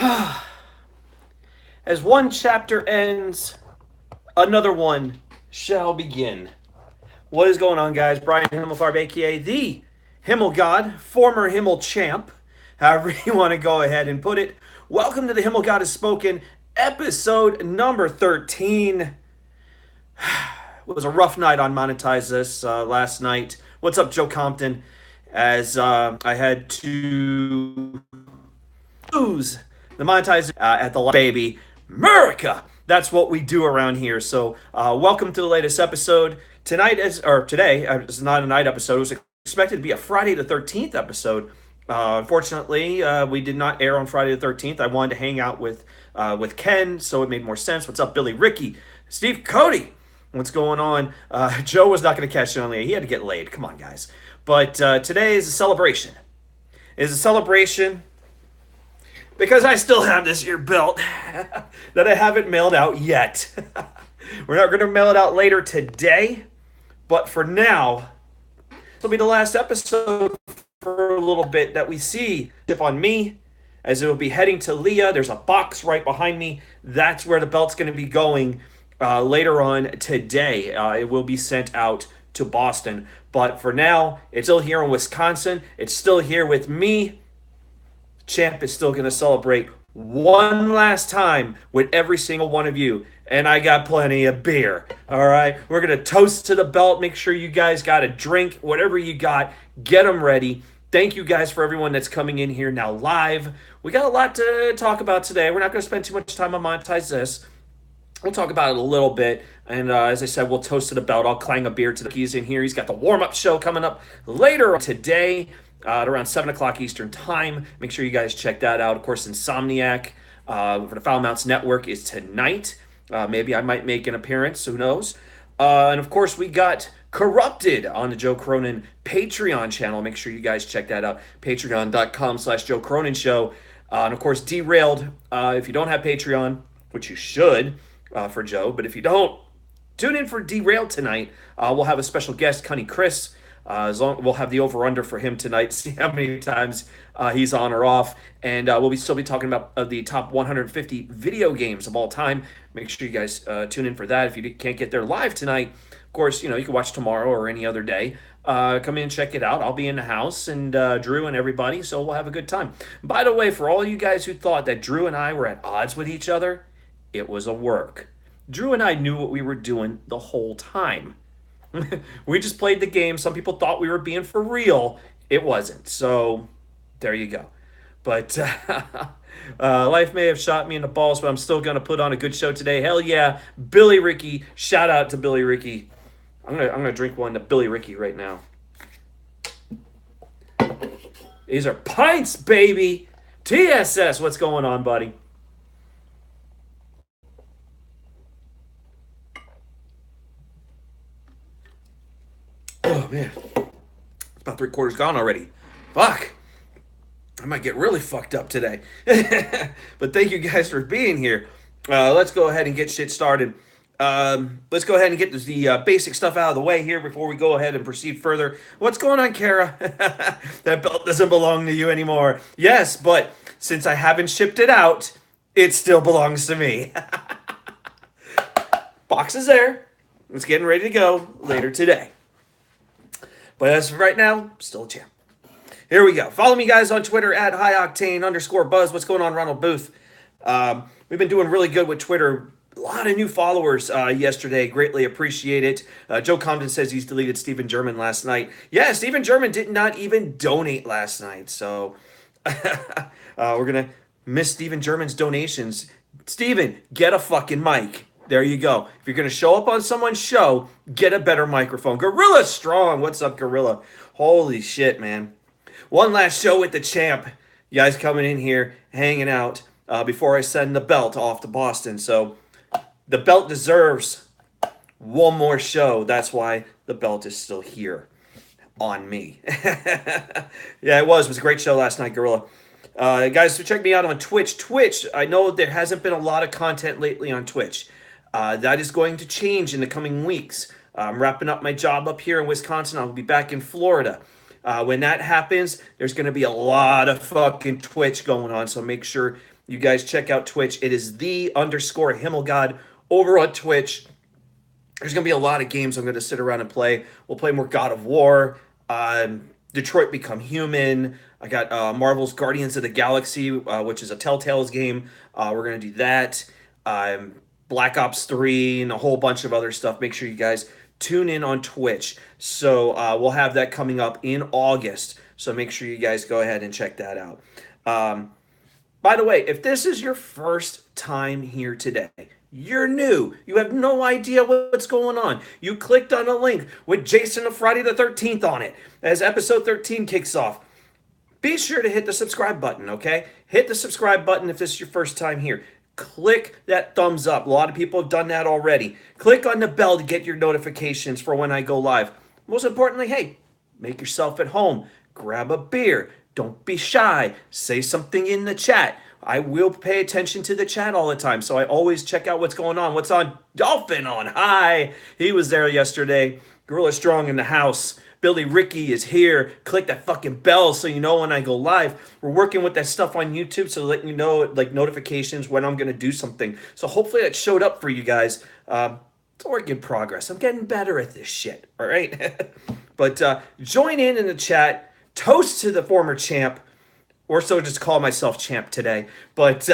As one chapter ends, another one shall begin. What is going on, guys? Brian Himmelfarb, aka the Himmelgod, former Himmel champ, however you want to go ahead and put it. Welcome to the Himmelgod Has Spoken, episode number 13. It was a rough night on Monetize This last night. What's up, Joe Compton? As I had to lose the monetize at the baby America. That's what we do around here. So welcome to the latest episode. Today is not a night episode. It was expected to be a Friday the 13th episode. Unfortunately, we did not air on Friday the 13th. I wanted to hang out with Ken, so it made more sense. What's up, Billy, Ricky, Steve, Cody? What's going on? Joe was not going to catch it on the. He had to get laid. Come on, guys. But today is a celebration. It is a celebration because I still have this here belt that I haven't mailed out yet. We're not going to mail it out later today, but for now, this will be the last episode for a little bit that we see tip on me, as it will be heading to Leah. There's a box right behind me. That's where the belt's going to be going later on today. It will be sent out to Boston. But for now, it's still here in Wisconsin. It's still here with me. Champ is still going to celebrate one last time with every single one of you. And I got plenty of beer. All right. We're going to toast to the belt. Make sure you guys got a drink. Whatever you got, get them ready. Thank you guys for everyone that's coming in here now live. We got a lot to talk about today. We're not going to spend too much time on Monetize This. We'll talk about it a little bit. And as I said, we'll toast to the belt. I'll clang a beer to the keys in here. He's got the warm-up show coming up later today at around 7 o'clock Eastern Time. Make sure you guys check that out. Of course, Insomniac for the Foul Mounts Network is tonight. Maybe I might make an appearance. Who knows? And of course, we got Corrupted on the Joe Cronin Patreon channel. Make sure you guys check that out. Patreon.com/Joe Cronin Show. And of course, Derailed. If you don't have Patreon, which you should for Joe, but if you don't, tune in for Derailed tonight. We'll have a special guest, Cunny Chris. We'll have the over-under for him tonight, see how many times he's on or off. And we'll still be talking about the top 150 video games of all time. Make sure you guys tune in for that. If you can't get there live tonight, of course, you can watch tomorrow or any other day. Come in and check it out. I'll be in the house, and Drew and everybody, so we'll have a good time. By the way, for all you guys who thought that Drew and I were at odds with each other, it was a work. Drew and I knew what we were doing the whole time. We just played the game. Some people thought we were being for real. It wasn't. So there you go. But life may have shot me in the balls, but I'm still going to put on a good show today. Hell yeah. Billy Ricky. Shout out to Billy Ricky. I'm gonna drink one to Billy Ricky right now. These are pints, baby. TSS. What's going on, buddy? Oh, man. It's about 3/4 gone already. Fuck. I might get really fucked up today. But thank you guys for being here. Let's go ahead and get shit started. Let's go ahead and get the basic stuff out of the way here before we go ahead and proceed further. What's going on, Kara? That belt doesn't belong to you anymore. Yes, but since I haven't shipped it out, it still belongs to me. Box is there. It's getting ready to go later today. But as of right now, still a champ. Here we go. Follow me, guys, on Twitter at highoctane_buzz. What's going on, Ronald Booth? We've been doing really good with Twitter. A lot of new followers yesterday. Greatly appreciate it. Joe Compton says he's deleted Stephen German last night. Yeah, Stephen German did not even donate last night. So we're going to miss Stephen German's donations. Stephen, get a fucking mic. There you go. If you're going to show up on someone's show, get a better microphone. Gorilla Strong. What's up, Gorilla? Holy shit, man. One last show with the champ. You guys coming in here, hanging out before I send the belt off to Boston. So the belt deserves one more show. That's why the belt is still here on me. Yeah, it was. It was a great show last night, Gorilla. Guys, so check me out on Twitch. Twitch, I know there hasn't been a lot of content lately on Twitch. That is going to change in the coming weeks. I'm wrapping up my job up here in Wisconsin. I'll be back in Florida. When that happens, there's going to be a lot of fucking Twitch going on. So make sure You guys check out Twitch. It is _Himmelgod over on Twitch. There's going to be a lot of games I'm going to sit around and play. We'll play more God of War, Detroit Become Human. I got Marvel's Guardians of the Galaxy, which is a Telltale's game. We're going to do that. Black Ops 3 and a whole bunch of other stuff. Make sure you guys tune in on Twitch. So we'll have that coming up in August. So make sure you guys go ahead and check that out. By the way, if this is your first time here today, you're new, you have no idea what's going on, you clicked on a link with Jason of Friday the 13th on it as episode 13 kicks off, be sure to hit the subscribe button, okay? Hit the subscribe button if this is your first time here. Click that thumbs up. A lot of people have done that already. Click on the bell to get your notifications for when I go live. Most importantly, hey, make yourself at home. Grab a beer. Don't be shy. Say something in the chat. I will pay attention to the chat all the time, so I always check out what's going on. What's on? Dolphin on. Hi. He was there yesterday. Gorilla Strong in the house. Billy Ricky is here. Click that fucking bell so you know when I go live. We're working with that stuff on YouTube, so letting you know, like, notifications when I'm going to do something. So hopefully that showed up for you guys. It's a work in progress. I'm getting better at this shit, all right? But join in the chat. Toast to the former champ. Or so just call myself champ today. But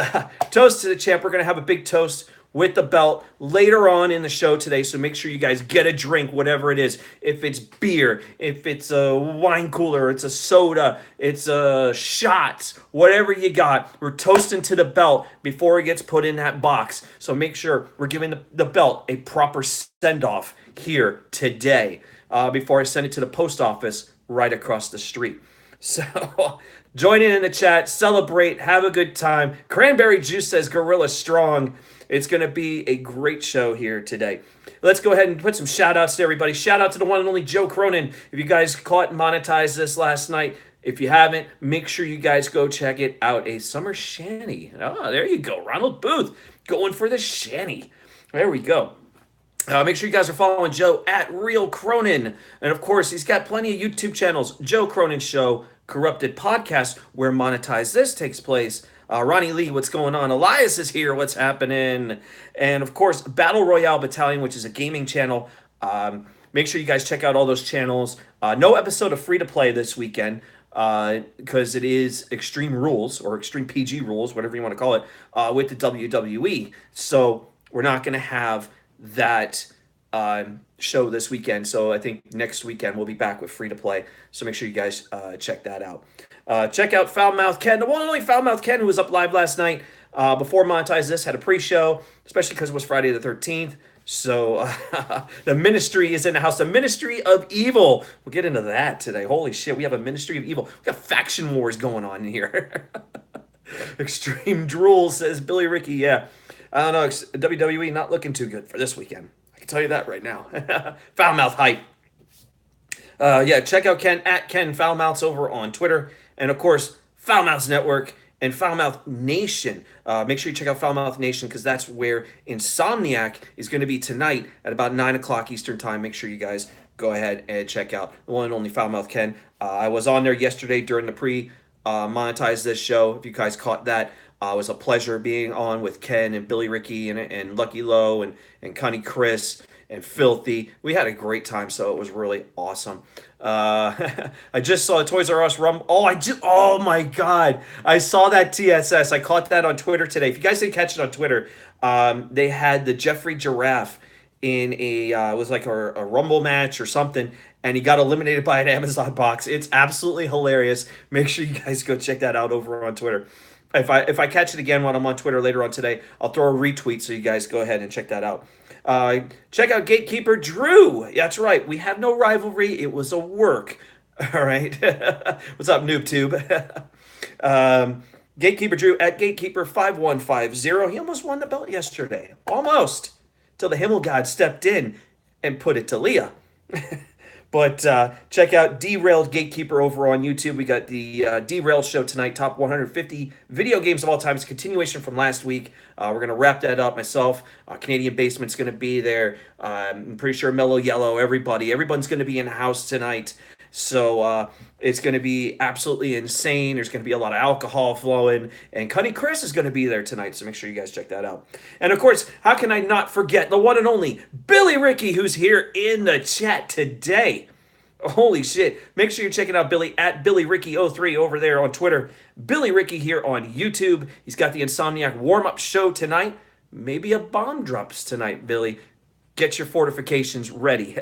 toast to the champ. We're going to have a big toast with the belt later on in the show today. So make sure you guys get a drink, whatever it is. If it's beer, if it's a wine cooler, it's a soda, it's a shot, whatever you got. We're toasting to the belt before it gets put in that box. So make sure we're giving the belt a proper send-off here today before I send it to the post office right across the street. So join in the chat, celebrate, have a good time. Cranberry Juice says Gorilla Strong. It's going to be a great show here today. Let's go ahead and put some shout outs to everybody. Shout out to the one and only Joe Cronin. If you guys caught and monetized this last night, if you haven't, make sure you guys go check it out. A summer shanty. Oh, there you go. Ronald Booth going for the shanty. There we go. Make sure you guys are following Joe at Real Cronin. And of course, he's got plenty of YouTube channels. Joe Cronin Show, Corrupted Podcast, where Monetize This takes place. Ronnie Lee, what's going on? Elias is here. What's happening? And of course, Battle Royale Battalion, which is a gaming channel. Make sure you guys check out all those channels. No episode of Free to Play this weekend because it is Extreme Rules or Extreme PG Rules, whatever you want to call it, with the WWE. So we're not going to have that show this weekend. So I think next weekend we'll be back with Free to Play. So make sure you guys check that out. Check out Foulmouth Ken, the one and only Foulmouth Ken, who was up live last night before Monetize This, had a pre-show, especially because it was Friday the 13th. So the ministry is in the house. The Ministry of Evil. We'll get into that today. Holy shit, we have a Ministry of Evil. We got faction wars going on in here. Extreme Drool, says Billy Ricky. Yeah, I don't know. WWE not looking too good for this weekend. I can tell you that right now. Foulmouth hype. Yeah, check out Ken at Ken Foulmouths over on Twitter. And of course, Foulmouths Network and Foulmouth Nation. Make sure you check out Foulmouth Nation because that's where Insomniac is going to be tonight at about 9 o'clock Eastern Time. Make sure you guys go ahead and check out the one and only Foulmouth Ken. I was on there yesterday during the pre-monetize this show. If you guys caught that, it was a pleasure being on with Ken and Billy Ricky and Lucky Low and Connie Chris and Filthy. We had a great time, so it was really awesome. I just saw the Toys R Us Rumble. Oh my God. I saw that TSS. I caught that on Twitter today. If you guys didn't catch it on Twitter, they had the Jeffrey Giraffe in it was like a Rumble match or something, and he got eliminated by an Amazon box. It's absolutely hilarious. Make sure you guys go check that out over on Twitter. If I catch it again when I'm on Twitter later on today, I'll throw a retweet so you guys go ahead and check that out. Check out Gatekeeper Drew. That's right. We have no rivalry. It was a work. All right. What's up, NoobTube? Gatekeeper Drew at Gatekeeper5150. He almost won the belt yesterday. Almost. Till the Himmelgod stepped in and put it to Leah. But check out Derailed Gatekeeper over on YouTube. We got the Derailed show tonight, top 150 video games of all time. It's a continuation from last week. We're going to wrap that up. Myself, Canadian Basement's going to be there. I'm pretty sure Mellow Yellow, everybody's going to be in the house tonight. So it's going to be absolutely insane. There's going to be a lot of alcohol flowing, and Cuddy Chris is going to be there tonight. So make sure you guys check that out. And of course, how can I not forget the one and only Billy Ricky, who's here in the chat today? Holy shit. Make sure you're checking out Billy at BillyRicky03 over there on Twitter. Billy Ricky here on YouTube. He's got the Insomniac warm-up show tonight. Maybe a bomb drops tonight, Billy. Get your fortifications ready.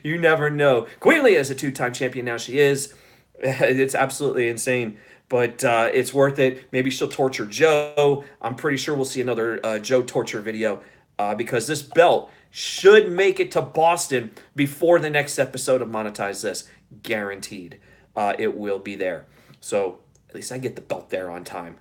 You never know. Queen Leah is a two-time champion now. She is. It's absolutely insane. But it's worth it. Maybe she'll torture Joe. I'm pretty sure we'll see another Joe torture video because this belt should make it to Boston before the next episode of Monetize This. Guaranteed. It will be there. So at least I get the belt there on time.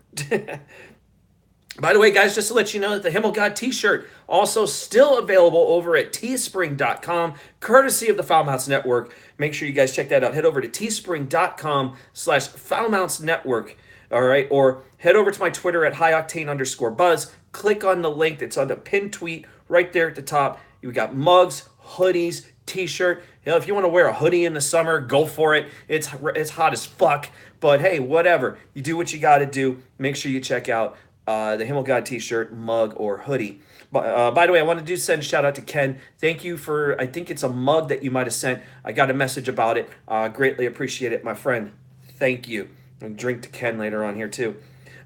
By the way, guys, just to let you know that the Himmelgod t-shirt also still available over at teespring.com, courtesy of the Foulmouths Network. Make sure you guys check that out. Head over to teespring.com/Foulmouths Network, all right? Or head over to my Twitter at highoctane_buzz. Click on the link that's on the pinned tweet right there at the top. You got mugs, hoodies, t-shirt. If you want to wear a hoodie in the summer, go for it. It's hot as fuck. But hey, whatever. You do what you got to do. Make sure you check out the Himmelgod t-shirt, mug, or hoodie. By the way, I want to send a shout out to Ken. Thank you for, I think it's a mug that you might have sent. I got a message about it. Greatly appreciate it, my friend. Thank you. And drink to Ken later on here too.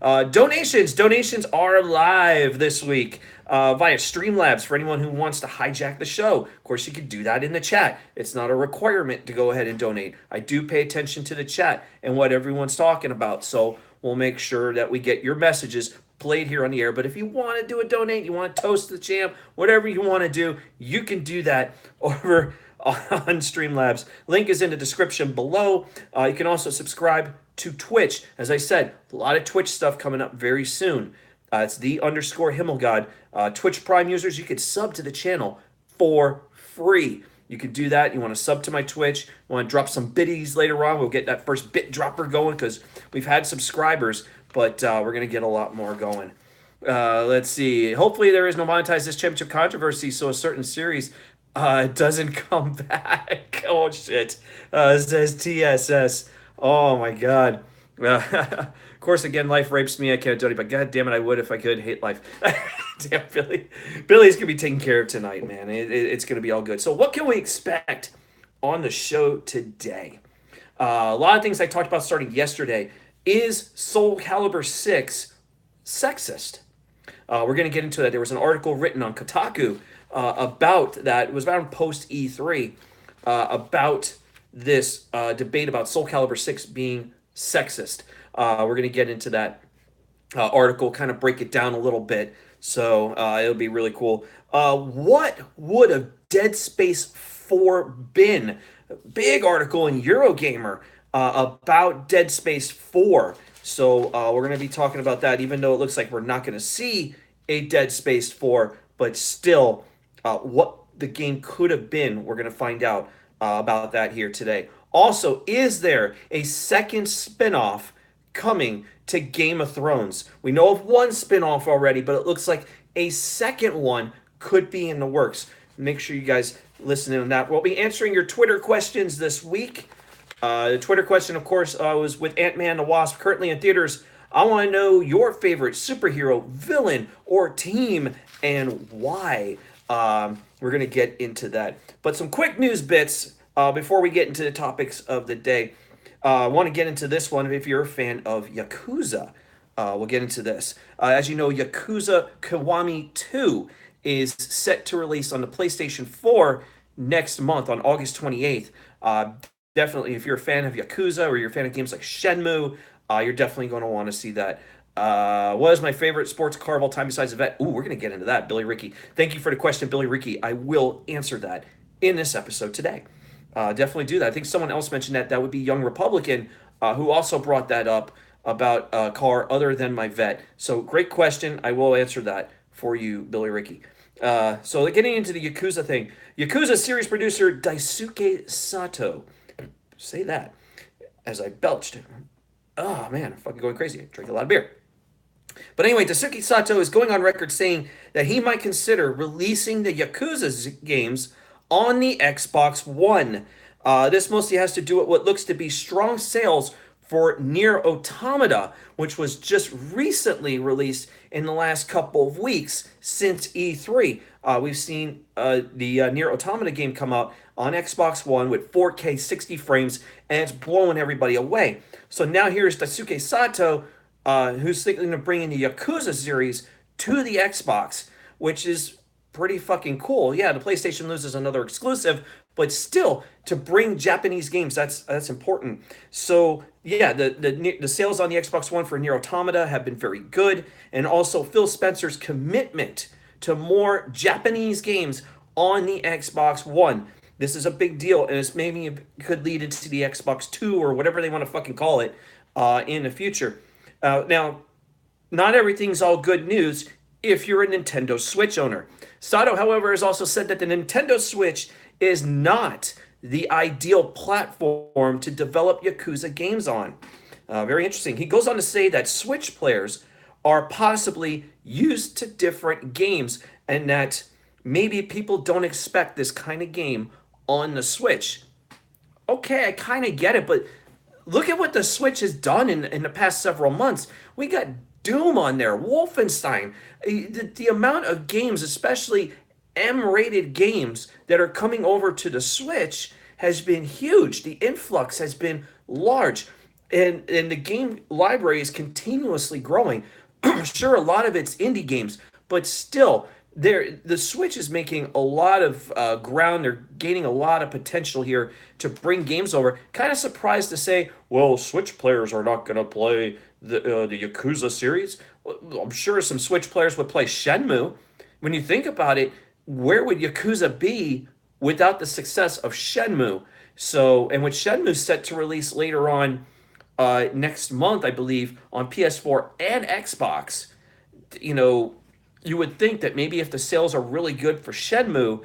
Donations are live this week via Streamlabs for anyone who wants to hijack the show. Of course, you can do that in the chat. It's not a requirement to go ahead and donate. I do pay attention to the chat and what everyone's talking about, so we'll make sure that we get your messages played here on the air. But if you want to do a donate, you want to toast the champ, whatever you want to do, you can do that over on Streamlabs. Link is in the description below. You can also subscribe to Twitch. As I said, a lot of Twitch stuff coming up very soon. It's _Himmelgod. Twitch Prime users, you can sub to the channel for free. You can do that. You want to sub to my Twitch. You want to drop some biddies later on. We'll get that first bit dropper going because we've had subscribers, but we're going to get a lot more going. Let's see. Hopefully there is no Monetize This Championship controversy, so a certain series doesn't come back. Oh, shit. Says TSS. Oh, my God. Of course, again, life rapes me. I can't do it, but God damn it, I would if I could. Hate life. Damn, Billy. Billy's going to be taken care of tonight, man. It's going to be all good. So what can we expect on the show today? A lot of things I talked about starting yesterday. Is Soul Calibur 6 sexist? We're going to get into that. There was an article written on Kotaku about that. It was around post E3 about this debate about Soul Calibur 6 being sexist. We're going to get into that article, kind of break it down a little bit. So it'll be really cool. What would a Dead Space 4 been? Big article in Eurogamer about Dead Space 4. So we're going to be talking about that, even though it looks like we're not going to see a Dead Space 4, but still what the game could have been, we're going to find out about that here today. Also, is there a second spin-off coming to Game of Thrones? We know of one spin-off already, but it looks like a second one could be in the works. Make sure you guys listen in on that. We'll be answering your Twitter questions this week. The Twitter question, of course, was with Ant-Man the Wasp, currently in theaters. I want to know your favorite superhero, villain, or team, and why. We're going to get into that. But some quick news bits before we get into the topics of the day. I want to get into this one if you're a fan of Yakuza. We'll get into this. As you know, Yakuza Kiwami 2 is set to release on the PlayStation 4 next month on August 28th. Definitely, if you're a fan of Yakuza or you're a fan of games like Shenmue, you're definitely going to want to see that. What is my favorite sports car of all time besides the Vet? Ooh, we're going to get into that, Billy Ricky. Thank you for the question, Billy Ricky. I will answer that in this episode today. Definitely do that. I think someone else mentioned that. That would be Young Republican, who also brought that up about a car other than my Vet. So great question. I will answer that for you, Billy Ricky. So getting into the Yakuza thing. Yakuza series producer Daisuke Sato. Say that as I belched. Oh, man, I'm fucking going crazy. I drink a lot of beer. But anyway, Daisuke Sato is going on record saying that he might consider releasing the Yakuza games on the Xbox One. This mostly has to do with what looks to be strong sales for Nier Automata, which was just recently released in the last couple of weeks since E3. We've seen the Nier Automata game come out on Xbox One with 4K 60 frames, and it's blowing everybody away. So now here's Daisuke Sato, who's thinking of bringing the Yakuza series to the Xbox, which is pretty fucking cool. Yeah, the PlayStation loses another exclusive, but still, to bring Japanese games, that's important. So yeah, the sales on the Xbox One for Nier Automata have been very good, and also Phil Spencer's commitment to more Japanese games on the Xbox One. This is a big deal, and it's maybe could lead into the Xbox Two or whatever they want to fucking call it in the future. Now, not everything's all good news if you're a Nintendo Switch owner. Sato, however, has also said that the Nintendo Switch is not the ideal platform to develop Yakuza games on. Very interesting. He goes on to say that Switch players are possibly used to different games and that maybe people don't expect this kind of game on the Switch. Okay, I kind of get it, but look at what the Switch has done in the past several months. We got Doom on there, Wolfenstein. The amount of games, especially M-rated games that are coming over to the Switch has been huge. The influx has been large. And the game library is continuously growing. Sure, a lot of it's indie games, but still, the Switch is making a lot of ground. They're gaining a lot of potential here to bring games over. Kind of surprised to say, well, Switch players are not going to play the Yakuza series. Well, I'm sure some Switch players would play Shenmue. When you think about it, where would Yakuza be without the success of Shenmue? So, and with Shenmue set to release later on next month, I believe, on PS4 and Xbox, you would think that maybe if the sales are really good for Shenmue,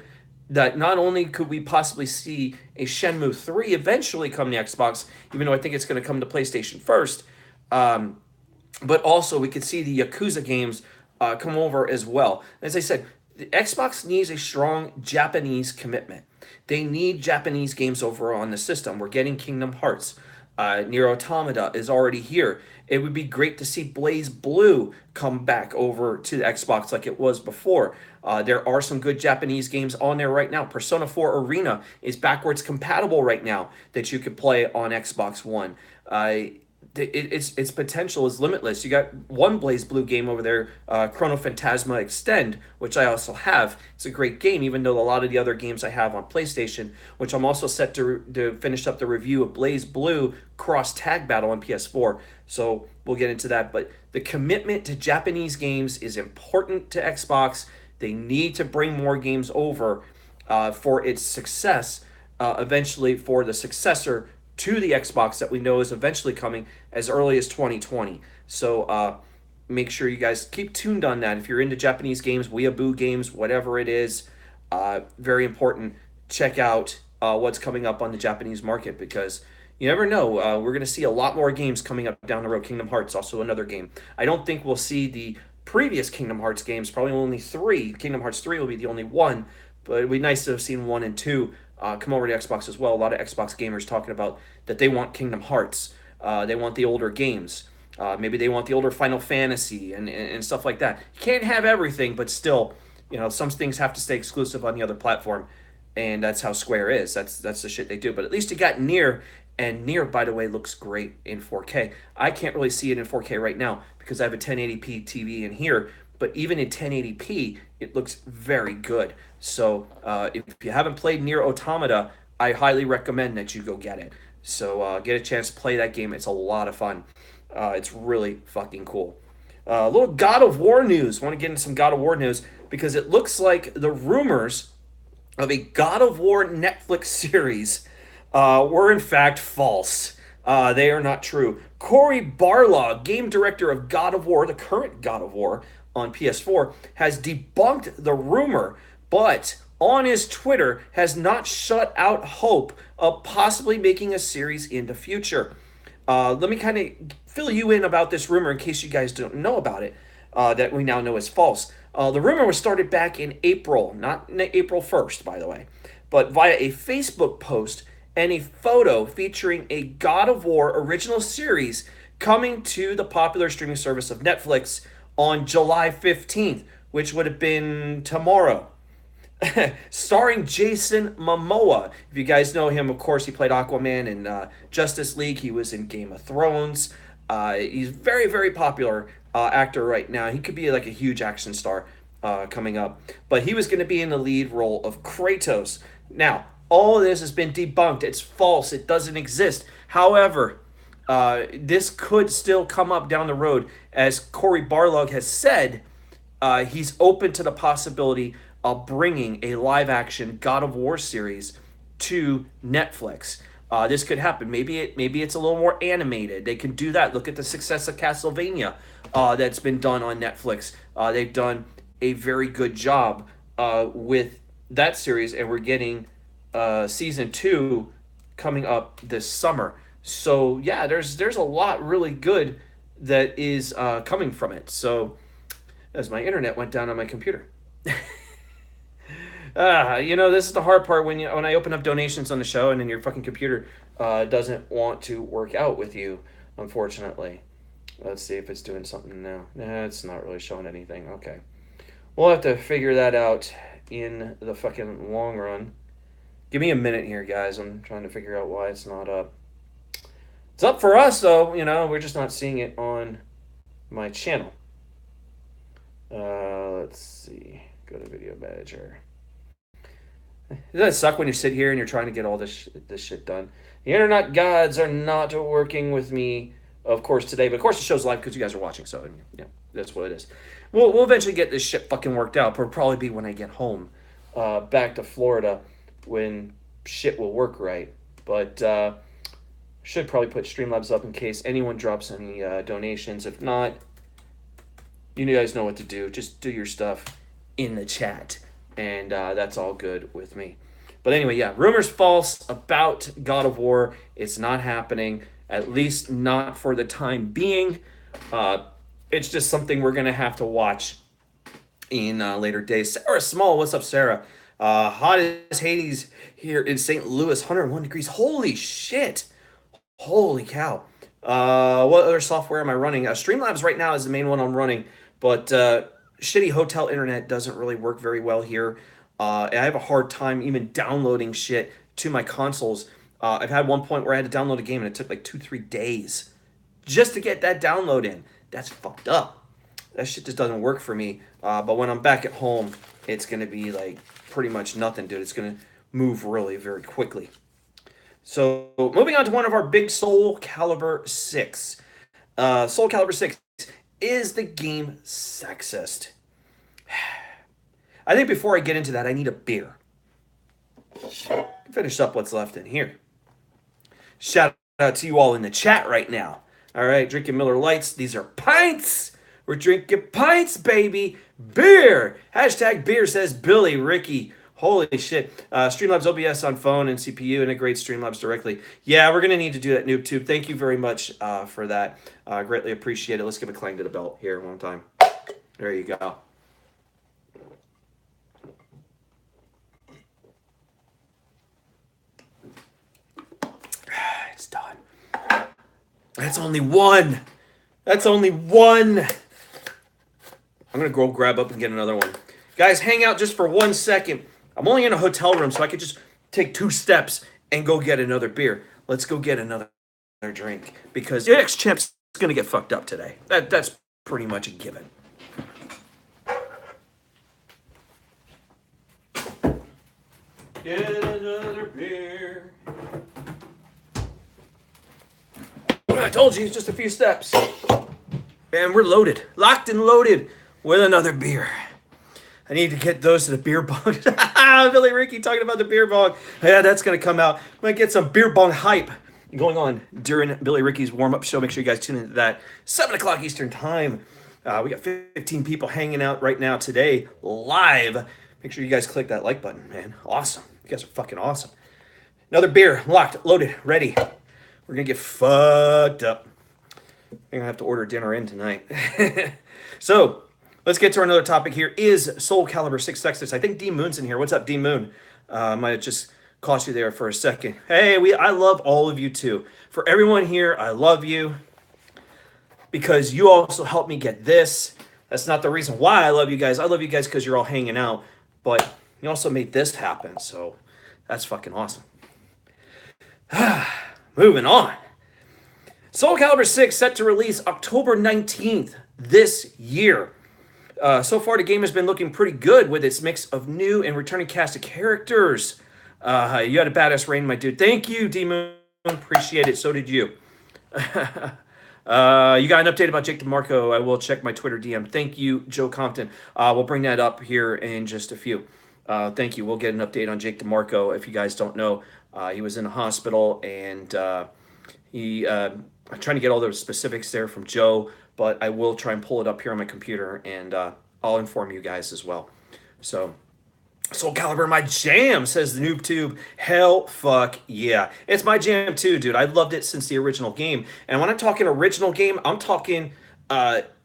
that not only could we possibly see a Shenmue 3 eventually come to Xbox, even though I think it's going to come to PlayStation first, but also we could see the Yakuza games come over as well. As I said, the Xbox needs a strong Japanese commitment. They need Japanese games over on the system. We're getting Kingdom Hearts. Nier Automata is already here. It would be great to see Blaze Blue come back over to the Xbox like it was before. There are some good Japanese games on there right now. Persona 4 Arena is backwards compatible right now that you could play on Xbox One. Its potential is limitless. You got one Blaze Blue game over there, Chrono Phantasma Extend, which I also have. It's a great game, even though a lot of the other games I have on PlayStation, which I'm also set to finish up the review of Blaze Blue Cross Tag Battle on PS4. So we'll get into that. But the commitment to Japanese games is important to Xbox. They need to bring more games over for its success, eventually for the successor to the Xbox that we know is eventually coming as early as 2020. So make sure you guys keep tuned on that. If you're into Japanese games, weeaboo games, whatever it is, very important. Check out what's coming up on the Japanese market because you never know. We're going to see a lot more games coming up down the road. Kingdom Hearts, also another game. I don't think we'll see the previous Kingdom Hearts games, probably only 3. Kingdom Hearts 3 will be the only one, but it'd be nice to have seen 1 and 2 come over to Xbox as well. A lot of Xbox gamers talking about that they want Kingdom Hearts. They want the older games. Maybe they want the older Final Fantasy and stuff like that. You can't have everything, but still, some things have to stay exclusive on the other platform, and that's how Square is. That's the shit they do. But at least you got Nier, and Nier, by the way, looks great in 4K. I can't really see it in 4K right now because I have a 1080p TV in here, but even in 1080p, it looks very good. So if you haven't played Nier Automata, I highly recommend that you go get it. So get a chance to play that game. It's a lot of fun. It's really fucking cool. A little God of War news. Want to get into some God of War news because it looks like the rumors of a God of War Netflix series were in fact false. They are not true. Cory Barlog, game director of God of War, the current God of War on PS4, has debunked the rumor, but on his Twitter has not shut out hope of possibly making a series in the future. Let me kind of fill you in about this rumor in case you guys don't know about it, that we now know is false. The rumor was started back in April, not April 1st, by the way, but via a Facebook post and a photo featuring a God of War original series coming to the popular streaming service of Netflix on July 15th, which would have been tomorrow. Starring Jason Momoa. If you guys know him, of course, he played Aquaman in Justice League. He was in Game of Thrones. He's very, very popular actor right now. He could be like a huge action star coming up. But he was going to be in the lead role of Kratos. Now, all of this has been debunked. It's false. It doesn't exist. However, this could still come up down the road. As Cory Barlog has said, he's open to the possibility of bringing a live-action God of War series to Netflix. This could happen. Maybe it's a little more animated. They can do that. Look at the success of Castlevania that's been done on Netflix. They've done a very good job with that series, and we're getting season 2 coming up this summer. So yeah, there's a lot really good that is coming from it. So as my internet went down on my computer. This is the hard part when I open up donations on the show and then your fucking computer doesn't want to work out with you, unfortunately. Let's see if it's doing something now. Nah, it's not really showing anything. Okay. We'll have to figure that out in the fucking long run. Give me a minute here, guys. I'm trying to figure out why it's not up. It's up for us, though. We're just not seeing it on my channel. Let's see. Go to Video Manager. Doesn't that suck when you sit here and you're trying to get all this shit done? The internet gods are not working with me, of course, today. But of course, the show's live because you guys are watching. So, yeah, that's what it is. We'll eventually get this shit fucking worked out. But it'll probably be when I get home back to Florida when shit will work right. But should probably put Streamlabs up in case anyone drops any donations. If not, you guys know what to do. Just do your stuff in the chat. And that's all good with me. But anyway, yeah, rumors false about God of War. It's not happening, at least not for the time being. It's just something we're going to have to watch in later days. Sarah Small, what's up, Sarah? Hot as Hades here in St. Louis, 101 degrees. Holy shit. Holy cow. What other software am I running? Streamlabs right now is the main one I'm running, but shitty hotel internet doesn't really work very well here. I have a hard time even downloading shit to my consoles. I've had one point where I had to download a game and it took like 2-3 days just to get that download in. That's fucked up. That shit just doesn't work for me. But when I'm back at home, it's going to be like pretty much nothing, dude. It's going to move really very quickly. So moving on to one of our big Soul Calibur 6. Soul Calibur 6 is the game Sexist. I think before I get into that, I need a beer. Finish up what's left in here. Shout out to you all in the chat right now. All right, drinking Miller Lights. These are pints. We're drinking pints, baby. Beer. Hashtag beer, says Billy Ricky. Holy shit. Streamlabs OBS on phone and CPU integrate Streamlabs directly. Yeah, we're going to need to do that, NoobTube. Thank you very much for that. Greatly appreciate it. Let's give a clang to the belt here one time. There you go. It's done. That's only one. That's only one. I'm going to go grab up and get another one. Guys, hang out just for 1 second. I'm only in a hotel room, so I could just take 2 steps and go get another beer. Let's go get another drink because your ex-champ's going to get fucked up today. That's pretty much a given. Get another beer. I told you, it's just a few steps. And we're loaded. Locked and loaded with another beer. I need to get those to the beer bong. Billy Ricky talking about the beer bong. Yeah, that's going to come out. Might get some beer bong hype going on during Billy Ricky's warm-up show. Make sure you guys tune into that. 7 o'clock Eastern time. We got 15 people hanging out right now today, live. Make sure you guys click that like button, man. Awesome. You guys are fucking awesome. Another beer, locked, loaded, ready. We're going to get fucked up. I'm going to have to order dinner in tonight. So, let's get to our another topic here. Is Soul Calibur 6 Sexist? I think D Moon's in here. What's up, D Moon? Might have just cost you there for a second. Hey, I love all of you too. For everyone here, I love you because you also helped me get this. That's not the reason why I love you guys. I love you guys because you're all hanging out, but you also made this happen. So that's fucking awesome. Moving on. Soul Calibur 6 set to release October 19th this year. So far, the game has been looking pretty good with its mix of new and returning cast of characters. You had a badass reign, my dude. Thank you, Demon. Appreciate it. So did you. You got an update about Jake DeMarco. I will check my Twitter DM. Thank you, Joe Compton. We'll bring that up here in just a few. Thank you. We'll get an update on Jake DeMarco. If you guys don't know, he was in a hospital, and I'm trying to get all those specifics there from Joe, but I will try and pull it up here on my computer, and I'll inform you guys as well. So, Soul Calibur, my jam, says the Noob Tube. Hell fuck yeah. It's my jam too, dude. I loved it since the original game. And when I'm talking original game, I'm talking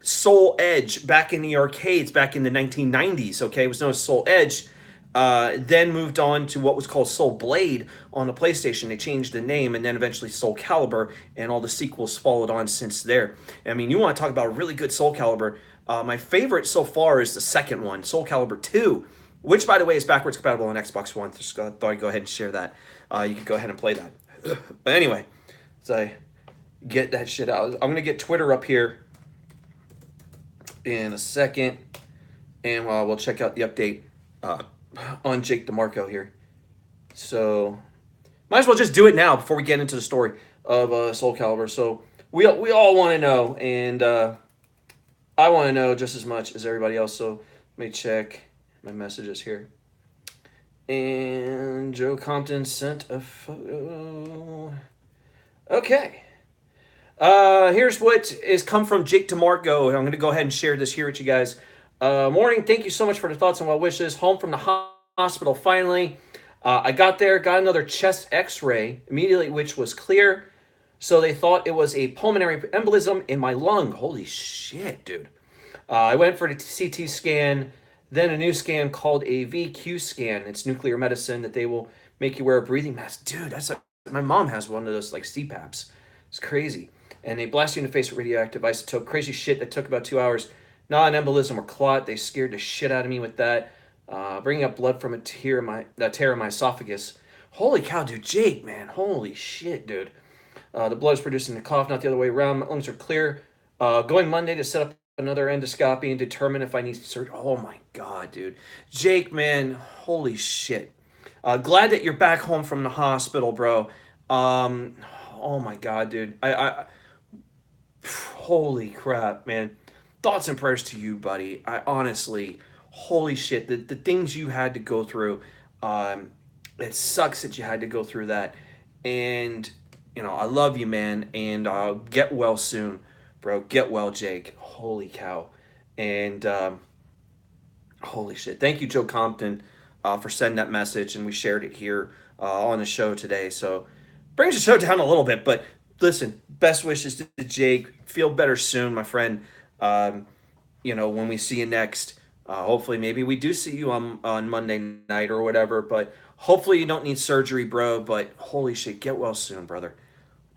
Soul Edge back in the arcades, back in the 1990s, okay? It was known as Soul Edge. Then moved on to what was called Soul Blade on the PlayStation. They changed the name, and then eventually Soul Calibur, and all the sequels followed on since there. I mean, you want to talk about a really good Soul Calibur. My favorite so far is the second one, Soul Calibur 2, which, by the way, is backwards compatible on Xbox One. Just thought I'd go ahead and share that. You can go ahead and play that. But anyway, so I get that shit out. I'm going to get Twitter up here in a second, and we'll check out the update on Jake DeMarco here. So, might as well just do it now before we get into the story of Soul Calibur. So, we all want to know, and I want to know just as much as everybody else. So, let me check my messages here. And Joe Compton sent a photo. Okay. Here's what is come from Jake DeMarco. I'm going to go ahead and share this here with you guys. Morning. Thank you so much for the thoughts and well wishes. Home from the hospital finally. I got there, got another chest x-ray immediately, which was clear. So they thought it was a pulmonary embolism in my lung. Holy shit, dude. I went for the CT scan, then a new scan called a VQ scan. It's nuclear medicine that they will make you wear a breathing mask. Dude, that's my mom has one of those like CPAPs. It's crazy. And they blast you in the face with radioactive isotope. Crazy shit that took about 2 hours. Not an embolism or clot. They scared the shit out of me with that. Bringing up blood from a tear in my esophagus. Holy cow, dude. Jake, man. Holy shit, dude. The blood is producing the cough, not the other way around. My lungs are clear. Going Monday to set up another endoscopy and determine if I need surgery. Oh, my God, dude. Jake, man. Holy shit. Glad that you're back home from the hospital, bro. Oh, my God, dude. Holy crap, man. Thoughts and prayers to you, buddy. I honestly, holy shit, the things you had to go through, it sucks that you had to go through that. And, you know, I love you, man, and get well soon, bro. Get well, Jake. Holy cow. And, holy shit. Thank you, Joe Compton, for sending that message, and we shared it here on the show today. So, brings the show down a little bit, but listen, best wishes to Jake. Feel better soon, my friend. You know, when we see you next, hopefully maybe we do see you on Monday night or whatever, but hopefully you don't need surgery, bro. But holy shit, get well soon, brother.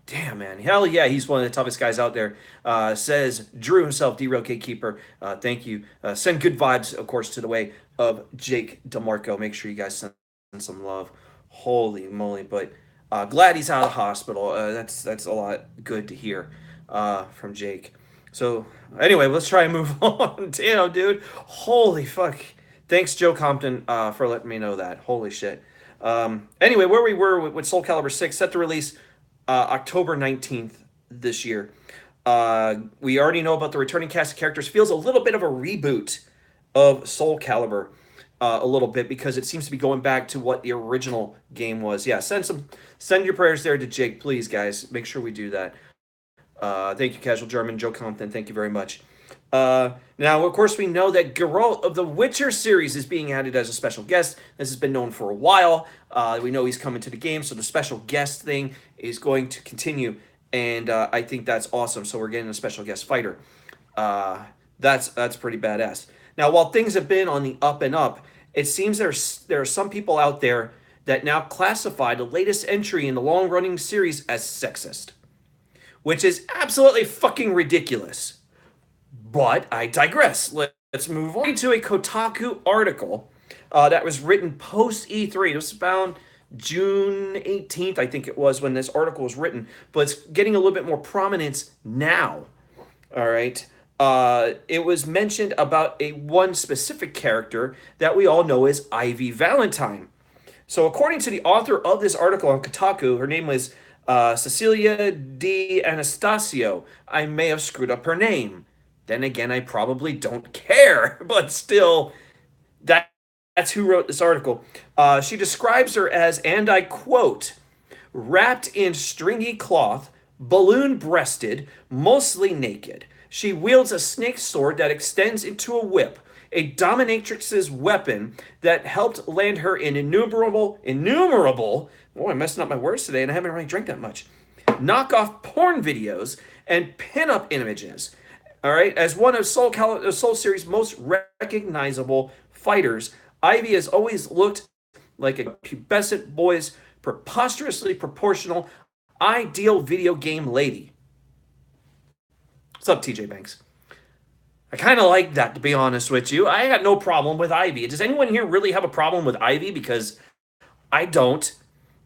Damn, man. Hell yeah, he's one of the toughest guys out there. Says Drew himself, D-Rail Gatekeeper. Thank you. Send good vibes, of course, to the way of Jake DeMarco. Make sure you guys send some love. Holy moly. But glad he's out of the hospital. That's a lot good to hear from Jake. So, anyway, let's try and move on. Damn, dude. Holy fuck. Thanks, Joe Compton, for letting me know that. Holy shit. Anyway, where we were with Soul Calibur 6, set to release October 19th this year. We already know about the returning cast of characters. Feels a little bit of a reboot of Soul Calibur a little bit because it seems to be going back to what the original game was. Yeah, send your prayers there to Jake, please, guys. Make sure we do that. Thank you, Casual German, Joe Compton. Thank you very much. Now, of course, we know that Geralt of the Witcher series is being added as a special guest. This has been known for a while. We know he's coming to the game, so the special guest thing is going to continue, and I think that's awesome. So we're getting a special guest fighter. That's pretty badass. Now, while things have been on the up and up, it seems there are some people out there that now classify the latest entry in the long-running series as sexist, which is absolutely fucking ridiculous. But I digress. Let's move on to a Kotaku article that was written post E3. It was found June 18th, I think it was, when this article was written, but it's getting a little bit more prominence now. All right. It was mentioned about one specific character that we all know as Ivy Valentine. So according to the author of this article on Kotaku, her name was Cecilia D. Anastasio. I may have screwed up her name. Then again, I probably don't care, but still, that's who wrote this article. She describes her as, and I quote, wrapped in stringy cloth, balloon-breasted, mostly naked. She wields a snake sword that extends into a whip, a dominatrix's weapon that helped land her in innumerable, boy, I'm messing up my words today and I haven't really drank that much, knockoff porn videos and pinup images. All right, as one of Soul Series' most recognizable fighters, Ivy has always looked like a pubescent boy's preposterously proportional, ideal video game lady. What's up, TJ Banks? I kind of like that, to be honest with you. I got no problem with Ivy. Does anyone here really have a problem with Ivy? Because I don't.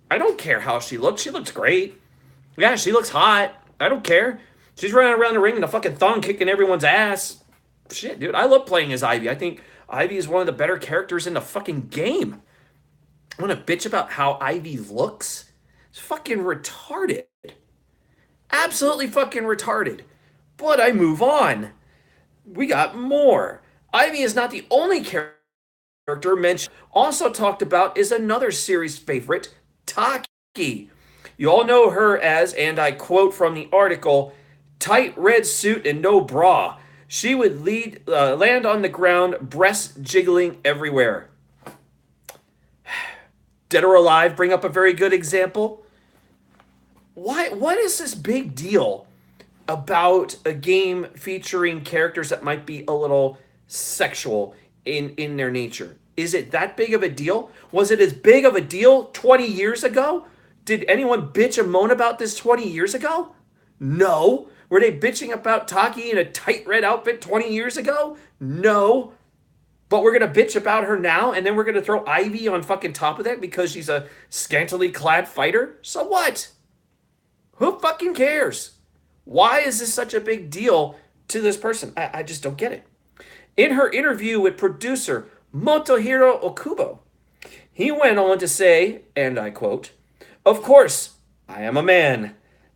I don't care how she looks. She looks great. Yeah, she looks hot. I don't care. She's running around the ring in a fucking thong kicking everyone's ass. Shit, dude. I love playing as Ivy. I think Ivy is one of the better characters in the fucking game. I want to bitch about how Ivy looks? It's fucking retarded. Absolutely fucking retarded. But I move on. We got more. Ivy is not the only character mentioned. Also talked about is another series favorite, Taki. You all know her as, and I quote from the article, tight red suit and no bra. She would land on the ground, breasts jiggling everywhere. Dead or Alive bring up a very good example. What is this big deal about a game featuring characters that might be a little sexual in their nature? Is it that big of a deal? Was it as big of a deal 20 years ago? Did anyone bitch and moan about this 20 years ago? No. Were they bitching about Taki in a tight red outfit 20 years ago? No. But we're going to bitch about her now, and then we're going to throw Ivy on fucking top of that because she's a scantily clad fighter? So what? Who fucking cares? Why is this such a big deal to this person? I just don't get it. In her interview with producer Motohiro Okubo, he went on to say, and I quote, "Of course, I am a man."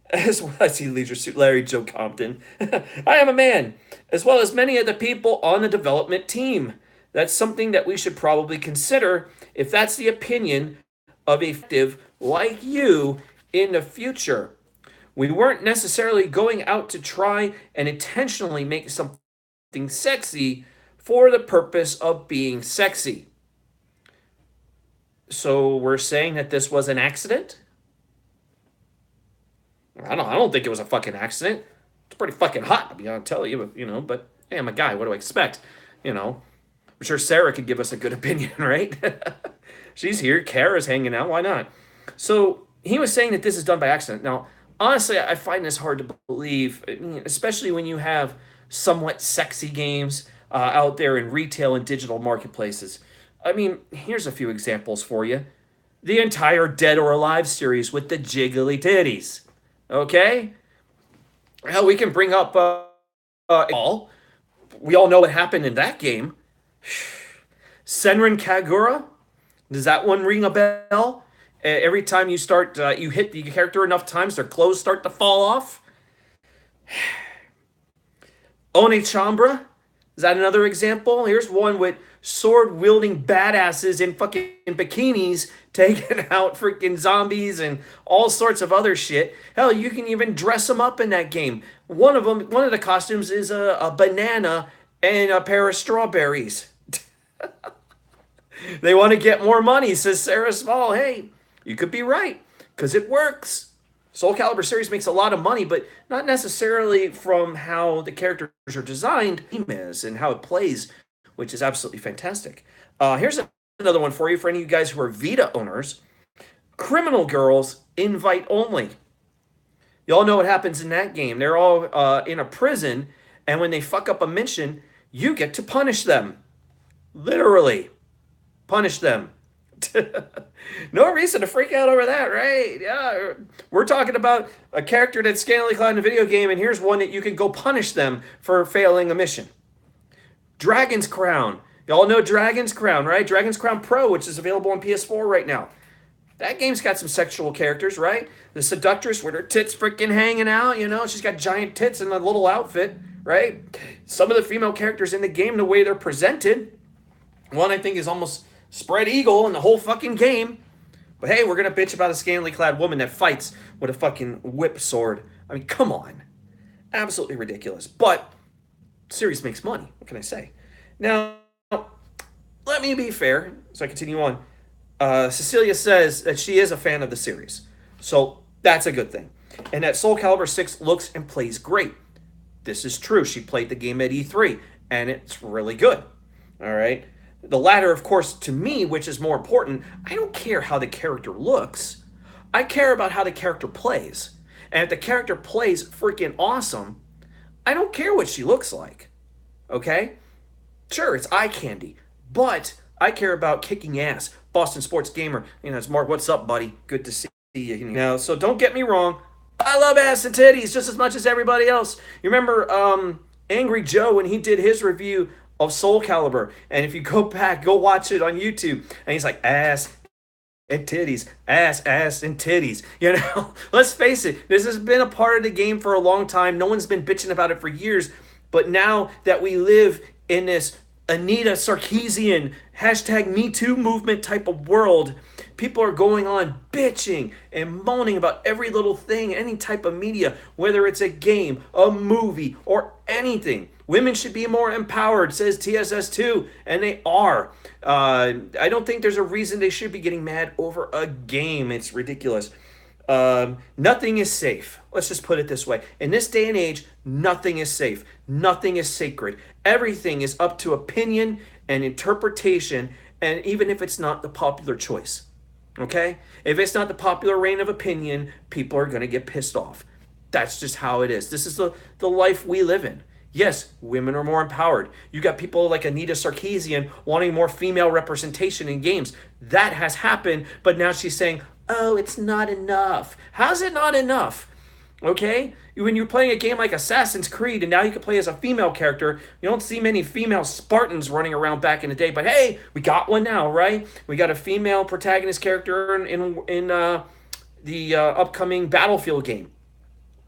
As well as Leisure Suit Larry Joe Compton. I am a man, as well as many of the people on the development team. That's something that we should probably consider if that's the opinion of a detective like you in the future. We weren't necessarily going out to try and intentionally make something sexy for the purpose of being sexy. So we're saying that this was an accident? I don't think it was a fucking accident. It's pretty fucking hot, to be honest, tell you, but hey, I'm a guy. What do I expect? I'm sure Sarah could give us a good opinion, right? She's here. Kara's hanging out. Why not? So he was saying that this is done by accident. Now, honestly, I find this hard to believe, especially when you have somewhat sexy games out there in retail and digital marketplaces. I mean, here's a few examples for you. The entire Dead or Alive series with the jiggly titties. Okay? Hell, we can bring up all. We all know what happened in that game. Senran Kagura. Does that one ring a bell? Every time you start, you hit the character enough times, their clothes start to fall off. One Chambra. Is that another example? Here's one with sword-wielding badasses in fucking bikinis taking out freaking zombies and all sorts of other shit. Hell, you can even dress them up in that game. One of the costumes is a banana and a pair of strawberries. They want to get more money, says Sarah Small. Hey, you could be right, because it works. Soul Calibur series makes a lot of money, but not necessarily from how the characters are designed, and how it plays, which is absolutely fantastic. Here's another one for you, for any of you guys who are Vita owners. Criminal girls, invite only. Y'all know what happens in that game. They're all in a prison, and when they fuck up a mission, you get to punish them. Literally. Punish them. No reason to freak out over that, right? Yeah. We're talking about a character that's scantily clad in a video game, and here's one that you can go punish them for failing a mission. Dragon's Crown. Y'all know Dragon's Crown, right? Dragon's Crown Pro, which is available on PS4 right now. That game's got some sexual characters, right? The seductress with her tits freaking hanging out, you know, she's got giant tits in a little outfit, right? Some of the female characters in the game, the way they're presented, one I think is almost spread eagle in the whole fucking game. But hey, we're going to bitch about a scantily clad woman that fights with a fucking whip sword. I mean, come on. Absolutely ridiculous. But series makes money. What can I say? Now, let me be fair, so I continue on. Cecilia says that she is a fan of the series. So that's a good thing. And that Soul Calibur 6 looks and plays great. This is true. She played the game at E3, and it's really good. All right? The latter, of course, to me, which is more important, I don't care how the character looks. I care about how the character plays. And if the character plays freaking awesome, I don't care what she looks like. Okay? Sure, it's eye candy. But I care about kicking ass. Boston Sports Gamer. You know, it's Mark. What's up, buddy? Good to see you. You know, so don't get me wrong. I love ass and titties just as much as everybody else. You remember Angry Joe when he did his review of Soul Calibur? And if you go back, go watch it on YouTube. And he's like, ass and titties, ass and titties. You know, let's face it. This has been a part of the game for a long time. No one's been bitching about it for years. But now that we live in this Anita Sarkeesian #MeToo movement type of world, people are going on bitching and moaning about every little thing, any type of media, whether it's a game, a movie, or anything. Women should be more empowered, says TSS2, and they are. I don't think there's a reason they should be getting mad over a game. It's ridiculous. Nothing is safe. Let's just put it this way. In this day and age, nothing is safe. Nothing is sacred. Everything is up to opinion and interpretation, and even if it's not the popular choice. Okay? If it's not the popular reign of opinion, people are going to get pissed off. That's just how it is. This is the life we live in. Yes, women are more empowered. You got people like Anita Sarkeesian wanting more female representation in games. That has happened, but now she's saying, oh, it's not enough. How's it not enough? Okay? When you're playing a game like Assassin's Creed and now you can play as a female character, you don't see many female Spartans running around back in the day, but hey, we got one now, right? We got a female protagonist character in the upcoming Battlefield game.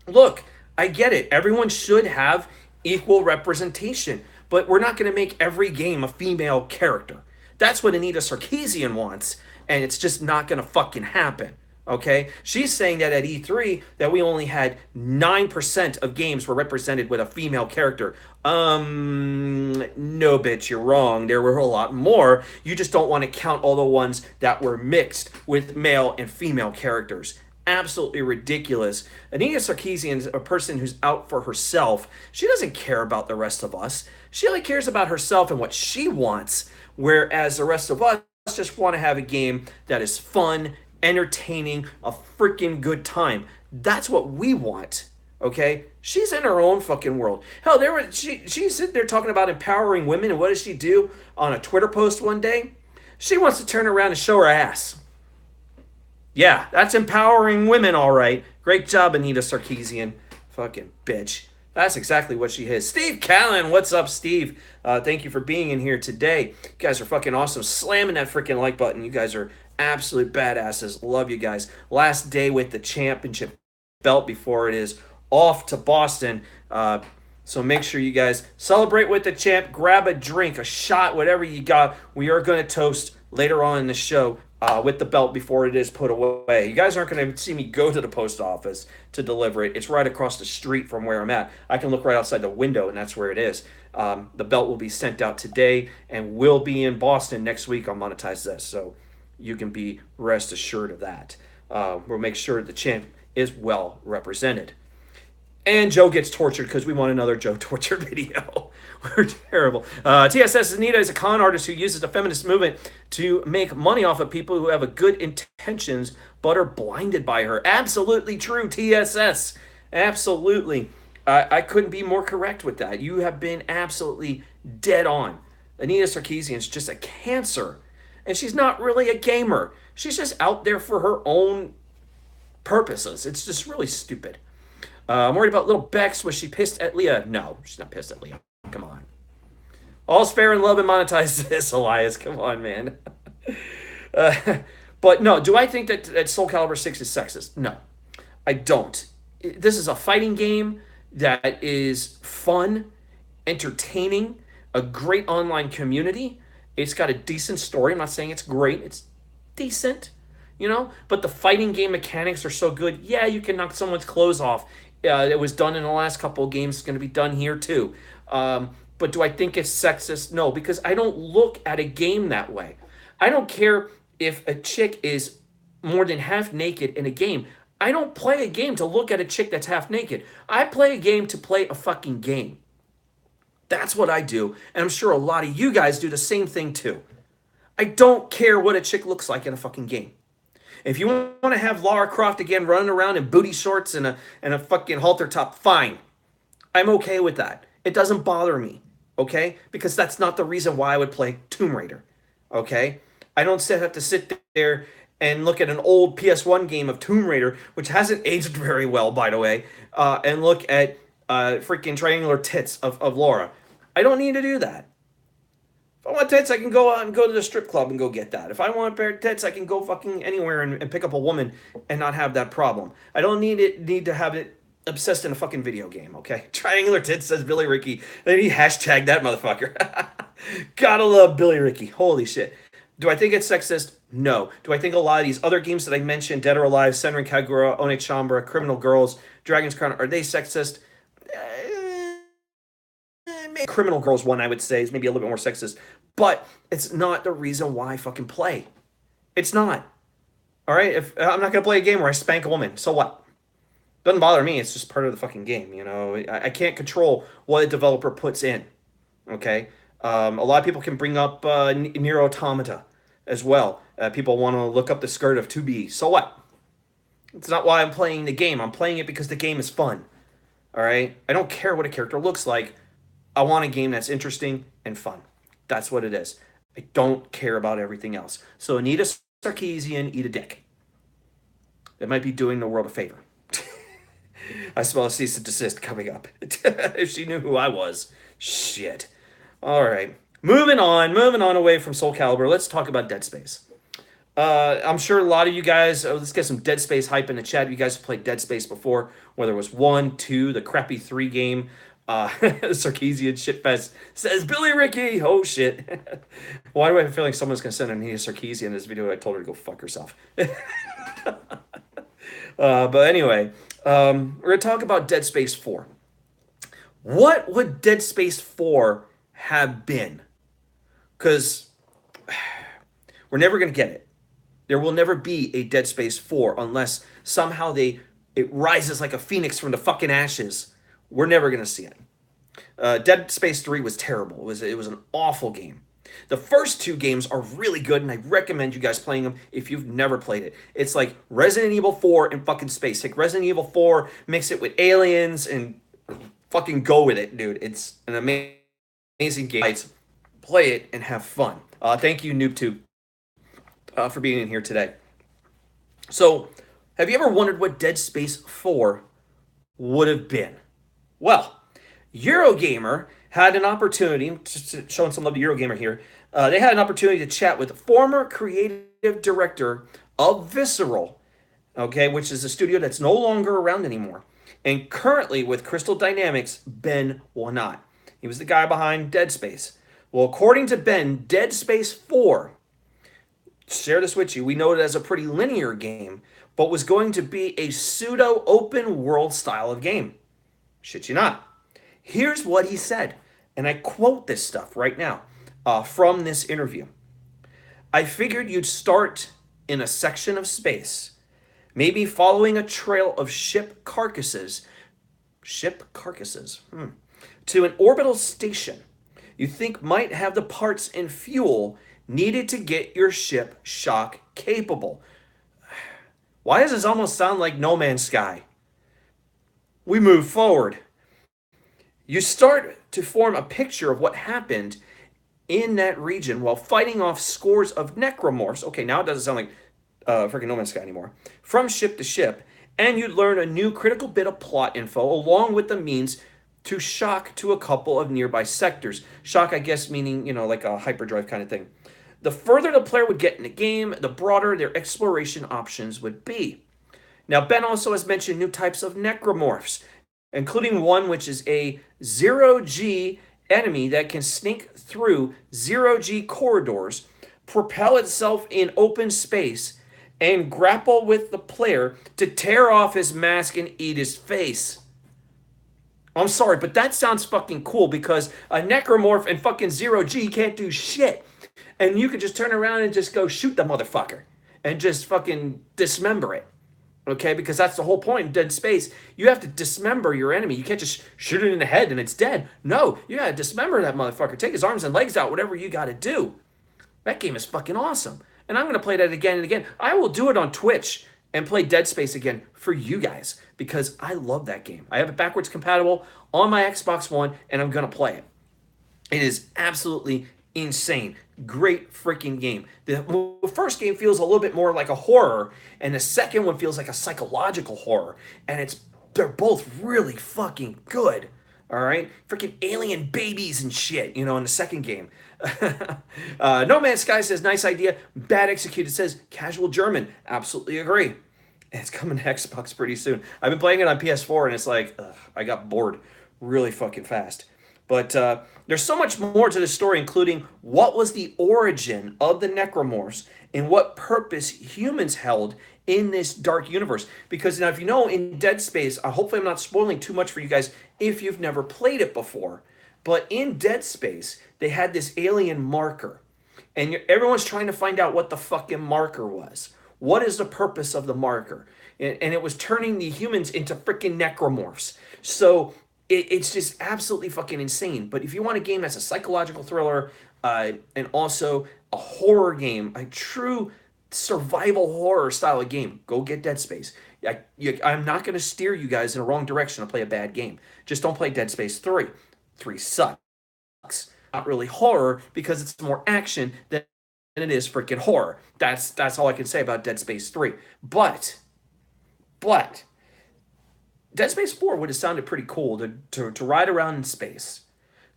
Look, I get it. Everyone should have equal representation, but we're not going to make every game a female character. That's what Anita Sarkeesian wants, and it's just not going to fucking happen. Okay? She's saying that at E3 that we only had 9% of games were represented with a female character. No, bitch, you're wrong. There were a lot more. You just don't want to count all the ones that were mixed with male and female characters. Absolutely ridiculous. Anita Sarkeesian is a person who's out for herself. She doesn't care about the rest of us. She only cares about herself and what she wants, whereas the rest of us just want to have a game that is fun, entertaining, a freaking good time. That's what we want. Okay? She's in her own fucking world. Hell, she's sitting there talking about empowering women, and what does she do on a Twitter post one day? She wants to turn around and show her ass. Yeah, that's empowering women, all right. Great job, Anita Sarkeesian. Fucking bitch. That's exactly what she is. Steve Callan, what's up, Steve? Thank you for being in here today. You guys are fucking awesome. Slamming that freaking like button. You guys are absolute badasses. Love you guys. Last day with the championship belt before it is off to Boston. So make sure you guys celebrate with the champ. Grab a drink, a shot, whatever you got. We are going to toast later on in the show with the belt before it is put away. You guys aren't going to see me go to the post office to deliver it. It's right across the street from where I'm at. I can look right outside the window, and that's where it is. The belt will be sent out today and will be in Boston next week on Monetize This. So you can be rest assured of that. We'll make sure the champ is well represented. And Joe gets tortured because we want another Joe torture video. We're terrible. TSS Anita is a con artist who uses the feminist movement to make money off of people who have a good intentions but are blinded by her. Absolutely true, TSS. Absolutely. I couldn't be more correct with that. You have been absolutely dead on. Anita Sarkeesian is just a cancer. And she's not really a gamer. She's just out there for her own purposes. It's just really stupid. I'm worried about little Bex. Was she pissed at Leah? No, she's not pissed at Leah. Come on. All's fair in love and monetize this, Elias. Come on, man. But no, do I think that Soul Calibur 6 is sexist? No, I don't. This is a fighting game that is fun, entertaining, a great online community. It's got a decent story. I'm not saying it's great. It's decent, you know? But the fighting game mechanics are so good. Yeah, you can knock someone's clothes off. It was done in the last couple of games. It's going to be done here too. But do I think it's sexist? No, because I don't look at a game that way. I don't care if a chick is more than half naked in a game. I don't play a game to look at a chick that's half naked. I play a game to play a fucking game. That's what I do. And I'm sure a lot of you guys do the same thing too. I don't care what a chick looks like in a fucking game. If you want to have Lara Croft again running around in booty shorts and a fucking halter top, fine. I'm okay with that. It doesn't bother me, okay? Because that's not the reason why I would play Tomb Raider, okay? I don't have to sit there and look at an old PS1 game of Tomb Raider, which hasn't aged very well, by the way, and look at freaking triangular tits of Laura. I don't need to do that. If I want tits, I can go out and go to the strip club and go get that. If I want a pair of tits, I can go fucking anywhere and pick up a woman and not have that problem. I don't need to have it obsessed in a fucking video game, okay? Triangular tits, says Billy Ricky. Then he hashtagged that motherfucker. Gotta love Billy Ricky. Holy shit. Do I think it's sexist? No. Do I think a lot of these other games that I mentioned, Dead or Alive, Senran Kagura, One Chambra, Criminal Girls, Dragon's Crown, are they sexist? Maybe Criminal Girls one, I would say, is maybe a little bit more sexist. But it's not the reason why I fucking play. It's not. All right? If I'm not going to play a game where I spank a woman, so what? Doesn't bother me. It's just part of the fucking game, you know? I can't control what a developer puts in, okay? A lot of people can bring up Nier Automata as well. People want to look up the skirt of 2B. So what? It's not why I'm playing the game. I'm playing it because the game is fun, all right? I don't care what a character looks like. I want a game that's interesting and fun. That's what it is. I don't care about everything else. So Anita Sarkeesian, eat a dick. It might be doing the world a favor. I smell a cease and desist coming up. If she knew who I was. Shit. All right. Moving on away from Soul Calibur. Let's talk about Dead Space. I'm sure a lot of you guys, let's get some Dead Space hype in the chat. You guys have played Dead Space before, whether it was 1, 2, the crappy 3 game. Sarkeesian Shitfest says Billy Ricky. Oh shit. Why do I have a feeling someone's gonna send Anita Sarkeesian in this video? I told her to go fuck herself. But anyway, we're gonna talk about Dead Space 4. What would Dead Space 4 have been? Because we're never gonna get it. There will never be a Dead Space 4 unless somehow it rises like a phoenix from the fucking ashes. We're never going to see it. Dead Space 3 was terrible. It was an awful game. The first 2 games are really good, and I recommend you guys playing them if you've never played it. It's like Resident Evil 4 in fucking space. Take Resident Evil 4, mix it with aliens, and fucking go with it, dude. It's an amazing game. Play it and have fun. Thank you, NoobTube, for being in here today. So, have you ever wondered what Dead Space 4 would have been? Well, Eurogamer had an opportunity, just showing some love to Eurogamer here, they had an opportunity to chat with former creative director of Visceral, okay, which is a studio that's no longer around anymore, and currently with Crystal Dynamics, Ben Wanat. He was the guy behind Dead Space. Well, according to Ben, Dead Space 4, share this with you, we know it as a pretty linear game, but was going to be a pseudo-open world style of game. Shit you not. Here's what he said, and I quote this stuff right now from this interview. I figured you'd start in a section of space, maybe following a trail of ship carcasses, to an orbital station you think might have the parts and fuel needed to get your ship shock capable. Why does this almost sound like No Man's Sky? We move forward. You start to form a picture of what happened in that region while fighting off scores of necromorphs. Okay, now it doesn't sound like freaking No Man's Sky anymore. From ship to ship, and you learn a new critical bit of plot info along with the means to shock to a couple of nearby sectors. Shock, I guess, meaning, like a hyperdrive kind of thing. The further the player would get in the game, the broader their exploration options would be. Now, Ben also has mentioned new types of necromorphs, including one which is a zero-G enemy that can sneak through zero-G corridors, propel itself in open space, and grapple with the player to tear off his mask and eat his face. I'm sorry, but that sounds fucking cool because a necromorph and fucking zero-G can't do shit. And you could just turn around and just go shoot the motherfucker and just fucking dismember it. Okay, because that's the whole point in Dead Space. You have to dismember your enemy. You can't just shoot it in the head and it's dead. No, you gotta dismember that motherfucker. Take his arms and legs out, whatever you gotta do. That game is fucking awesome. And I'm gonna play that again and again. I will do it on Twitch and play Dead Space again for you guys because I love that game. I have it backwards compatible on my Xbox One and I'm gonna play it. It is absolutely insane. Great freaking game. The first game feels a little bit more like a horror, and the second one feels like a psychological horror. And they're both really fucking good. All right, freaking alien babies and shit, in the second game. No Man's Sky says nice idea, bad executed. Says casual German. Absolutely agree. And it's coming to Xbox pretty soon. I've been playing it on PS4, and it's like I got bored really fucking fast. But there's so much more to the story, including what was the origin of the necromorphs and what purpose humans held in this dark universe. Because now, if you know, in Dead Space, hopefully I'm not spoiling too much for you guys if you've never played it before. But in Dead Space, they had this alien marker. And everyone's trying to find out what the fucking marker was. What is the purpose of the marker? And it was turning the humans into freaking necromorphs. So it's just absolutely fucking insane. But if you want a game that's a psychological thriller and also a horror game, a true survival horror style of game, go get Dead Space. I'm not going to steer you guys in the wrong direction to play a bad game. Just don't play Dead Space 3. 3 sucks. Not really horror because it's more action than it is freaking horror. That's all I can say about Dead Space 3. But Dead Space 4 would have sounded pretty cool to ride around in space,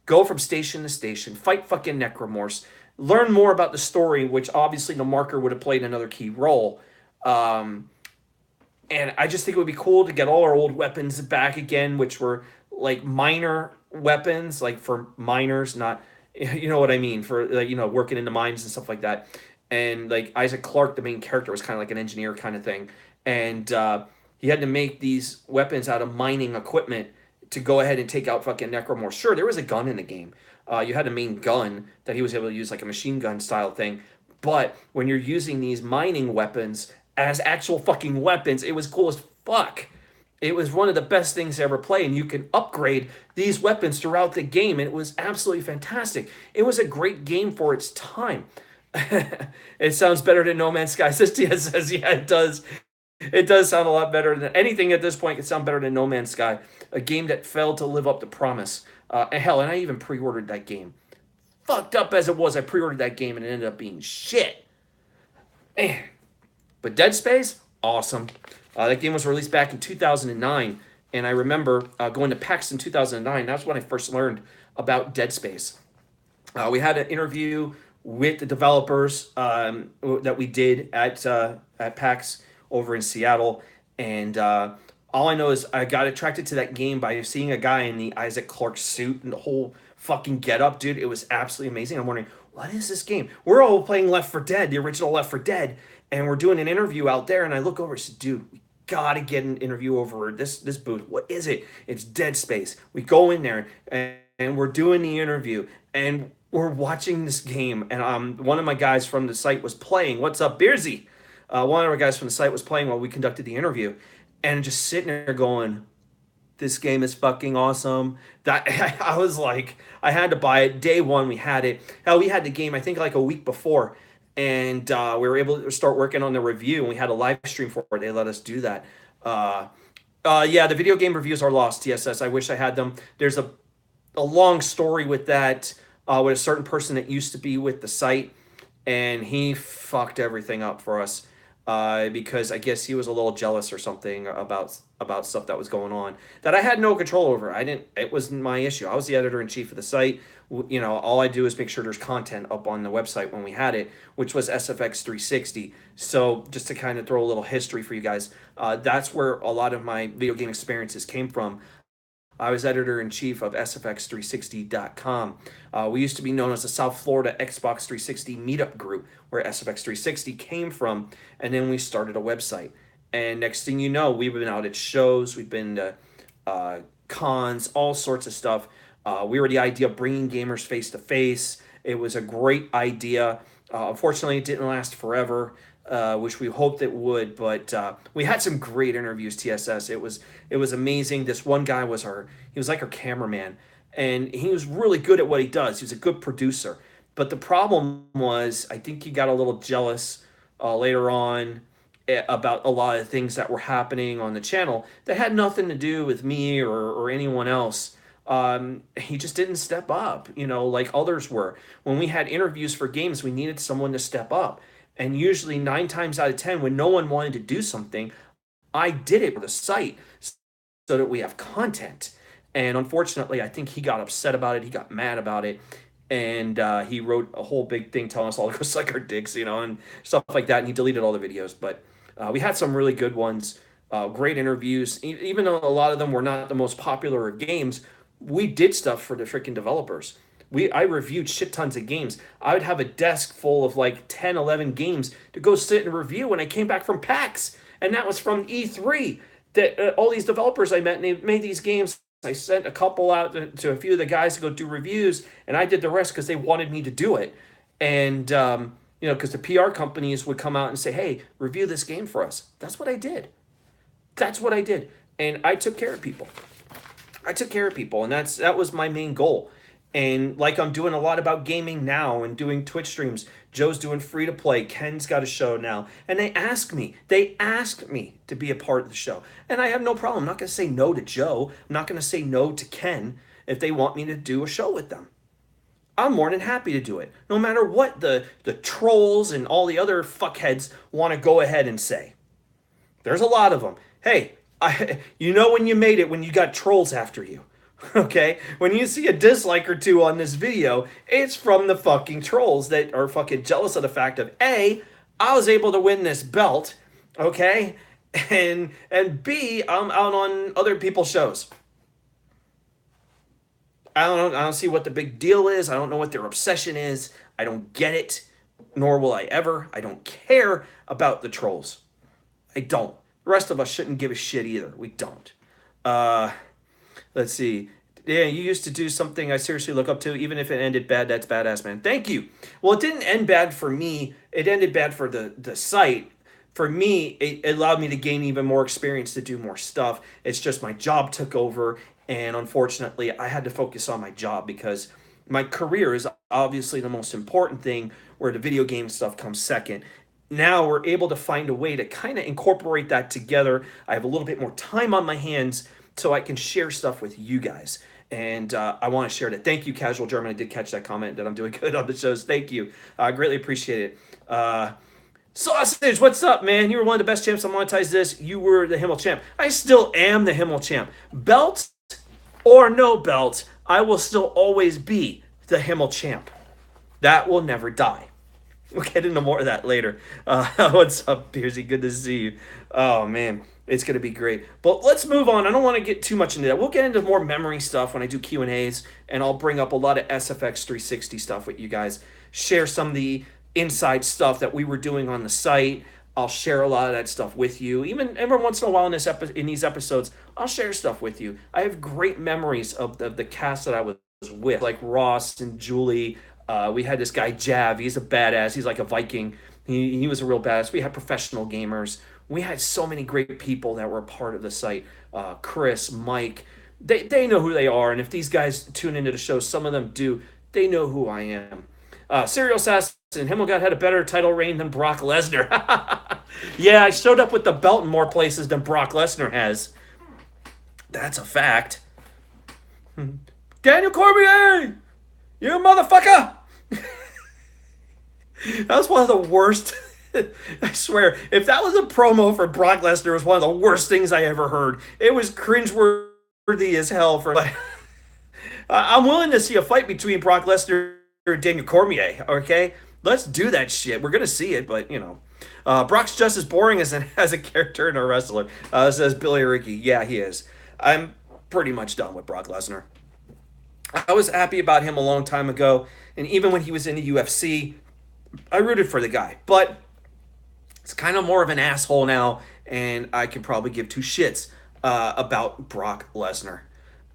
go from station to station, fight fucking necromorphs, learn more about the story, which obviously the marker would have played another key role. And I just think it would be cool to get all our old weapons back again, which were like minor weapons, like for miners, not, you know what I mean, for like, working in the mines and stuff like that. And like Isaac Clarke, the main character, was kind of like an engineer kind of thing. And he had to make these weapons out of mining equipment to go ahead and take out fucking necromorphs. Sure, there was a gun in the game. You had a main gun that he was able to use, like a machine gun style thing. But when you're using these mining weapons as actual fucking weapons, it was cool as fuck. It was one of the best things to ever play, and you can upgrade these weapons throughout the game, and it was absolutely fantastic. It was a great game for its time. It sounds better than No Man's Sky. Says, yeah, it does. It does sound a lot better than anything at this point. Could sound better than No Man's Sky, a game that failed to live up to promise. And I even pre-ordered that game. Fucked up as it was, I pre-ordered that game and it ended up being shit. Man. But Dead Space, awesome. That game was released back in 2009, and I remember going to PAX in 2009. That's when I first learned about Dead Space. We had an interview with the developers that we did at PAX over in Seattle, and all I know is I got attracted to that game by seeing a guy in the Isaac Clarke suit and the whole fucking getup, dude. It was absolutely amazing. I'm wondering, what is this game? We're all playing Left 4 Dead, the original Left 4 Dead, and we're doing an interview out there, and I look over and say, dude, we gotta get an interview over this booth. What is it? It's Dead Space. We go in there, and we're doing the interview, and we're watching this game, and one of my guys from the site was playing. What's up, Beersy? One of our guys from the site was playing while we conducted the interview, and just sitting there going, This game is fucking awesome. That I was like, I had to buy it. Day one, we had it. Hell, we had the game, I think, like a week before. And we were able to start working on the review, and we had a live stream for it. They let us do that. Uh, yeah, the video game reviews are lost, TSS. I wish I had them. There's a long story with that, with a certain person that used to be with the site, and he fucked everything up for us because I guess he was a little jealous or something about stuff that was going on that I had no control over. I didn't. It wasn't my issue. I was the editor in chief of the site. You know, all I do is make sure there's content up on the website when we had it, which was SFX 360. So just to kind of throw a little history for you guys, that's where a lot of my video game experiences came from. I was editor in chief of SFX360.com. We used to be known as the South Florida Xbox 360 meetup group, where SFX360 came from, and then we started a website. And next thing you know, we've been out at shows, we've been to cons, all sorts of stuff. We were the idea of bringing gamers face to face. It was a great idea. Unfortunately, it didn't last forever, which we hoped it would. But we had some great interviews. TSS. It was amazing. This one guy was he was like our cameraman, and he was really good at what he does. He was a good producer. But the problem was, I think he got a little jealous later on about a lot of things that were happening on the channel that had nothing to do with me or anyone else. He just didn't step up, you know, like others were. When we had interviews for games, we needed someone to step up. And usually 9 times out of 10, when no one wanted to do something, I did it for the site so that we have content. And unfortunately, I think he got upset about it. He got mad about it. And he wrote a whole big thing telling us all to go suck our dicks, you know, and stuff like that. And he deleted all the videos. But we had some really good ones, great interviews. Even though a lot of them were not the most popular games, we did stuff for the freaking developers. I reviewed shit tons of games. I would have a desk full of like 10, 11 games to go sit and review when I came back from PAX. And that was from E3. That all these developers I met, and they made these games. I sent a couple out to a few of the guys to go do reviews, and I did the rest because they wanted me to do it. And, you know, because the PR companies would come out and say, hey, review this game for us. That's what I did. That's what I did. And I took care of people. And that was my main goal. And like I'm doing a lot about gaming now and doing Twitch streams. Joe's doing free to play. Ken's got a show now. And they ask me to be a part of the show. And I have no problem. I'm not going to say no to Joe. I'm not going to say no to Ken if they want me to do a show with them. I'm more than happy to do it. No matter what the trolls and all the other fuckheads want to go ahead and say. There's a lot of them. Hey, you know when you made it when you got trolls after you. Okay? When you see a dislike or two on this video, it's from the fucking trolls that are fucking jealous of the fact of A, I was able to win this belt, okay? And B, I'm out on other people's shows. I don't see what the big deal is. I don't know what their obsession is. I don't get it, nor will I ever. I don't care about the trolls. I don't. The rest of us shouldn't give a shit either. We don't. Let's see. Yeah, you used to do something I seriously look up to. Even if it ended bad, that's badass, man. Thank you. Well, it didn't end bad for me. It ended bad for the site. For me, it allowed me to gain even more experience to do more stuff. It's just my job took over. And unfortunately, I had to focus on my job because my career is obviously the most important thing, where the video game stuff comes second. Now we're able to find a way to kind of incorporate that together. I have a little bit more time on my hands so I can share stuff with you guys. And I want to share that. Thank you, Casual German. I did catch that comment that I'm doing good on the shows. Thank you. I greatly appreciate it. Sausage, what's up, man? You were one of the best champs to monetize this. You were the Himmel champ. I still am the Himmel champ. Belt or no belt, I will still always be the Himmel champ. That will never die. We'll get into more of that later. What's up, Piercy? Good to see you. Oh, man. It's going to be great. But let's move on. I don't want to get too much into that. We'll get into more memory stuff when I do Q&As, and I'll bring up a lot of SFX 360 stuff with you guys. Share some of the inside stuff that we were doing on the site. I'll share a lot of that stuff with you. Even every once in a while in these episodes, I'll share stuff with you. I have great memories of the cast that I was with, like Ross and Julie. We had this guy, Jav. He's a badass. He's like a Viking. He was a real badass. We had professional gamers. We had so many great people that were a part of the site. Chris, Mike, they know who they are. And if these guys tune into the show, some of them do, they know who I am. Serial Assassin, Himmelgod had a better title reign than Brock Lesnar. Yeah, I showed up with the belt in more places than Brock Lesnar has. That's a fact. Daniel Cormier! You motherfucker! That was one of the worst. I swear, if that was a promo for Brock Lesnar, it was one of the worst things I ever heard. It was cringeworthy as hell. I'm willing to see a fight between Brock Lesnar and Daniel Cormier. Okay, let's do that shit. We're gonna see it, but Brock's just as boring as a character and a wrestler. Says Billy Ricky. Yeah, he is. I'm pretty much done with Brock Lesnar. I was happy about him a long time ago, and even when he was in the UFC, I rooted for the guy. But it's kind of more of an asshole now, and I could probably give two shits about Brock Lesnar.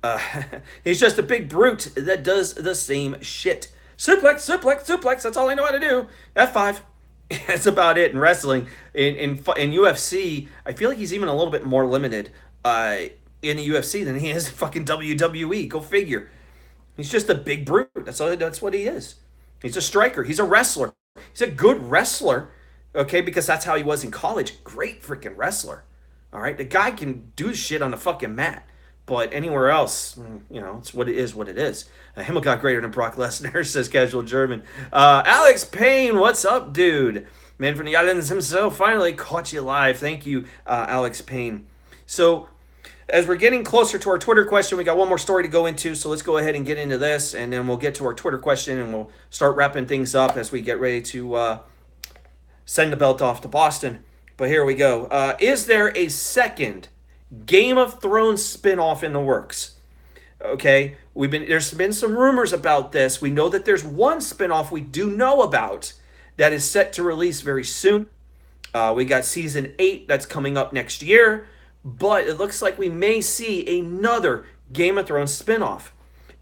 Uh, he's just a big brute that does the same shit. Suplex, suplex, suplex. That's all I know how to do. F5. That's about it in wrestling. In UFC, I feel like he's even a little bit more limited in the UFC than he is in fucking WWE. Go figure. He's just a big brute. That's what he is. He's a striker. He's a wrestler. He's a good wrestler. Okay, because that's how he was in college. Great freaking wrestler. All right, the guy can do shit on the fucking mat. But anywhere else, it's what it is. What it is. Himmelgod greater than Brock Lesnar, says Casual German. Alex Payne, what's up, dude? Man from the islands himself finally caught you live. Thank you, Alex Payne. So, as we're getting closer to our Twitter question, we got one more story to go into. So let's go ahead and get into this, and then we'll get to our Twitter question, and we'll start wrapping things up as we get ready to send the belt off to Boston. But here we go. Is there a second Game of Thrones spinoff in the works? Okay, there's been some rumors about this. We know that there's one spinoff we do know about that is set to release very soon. We got season 8 that's coming up next year, but it looks like we may see another Game of Thrones spinoff,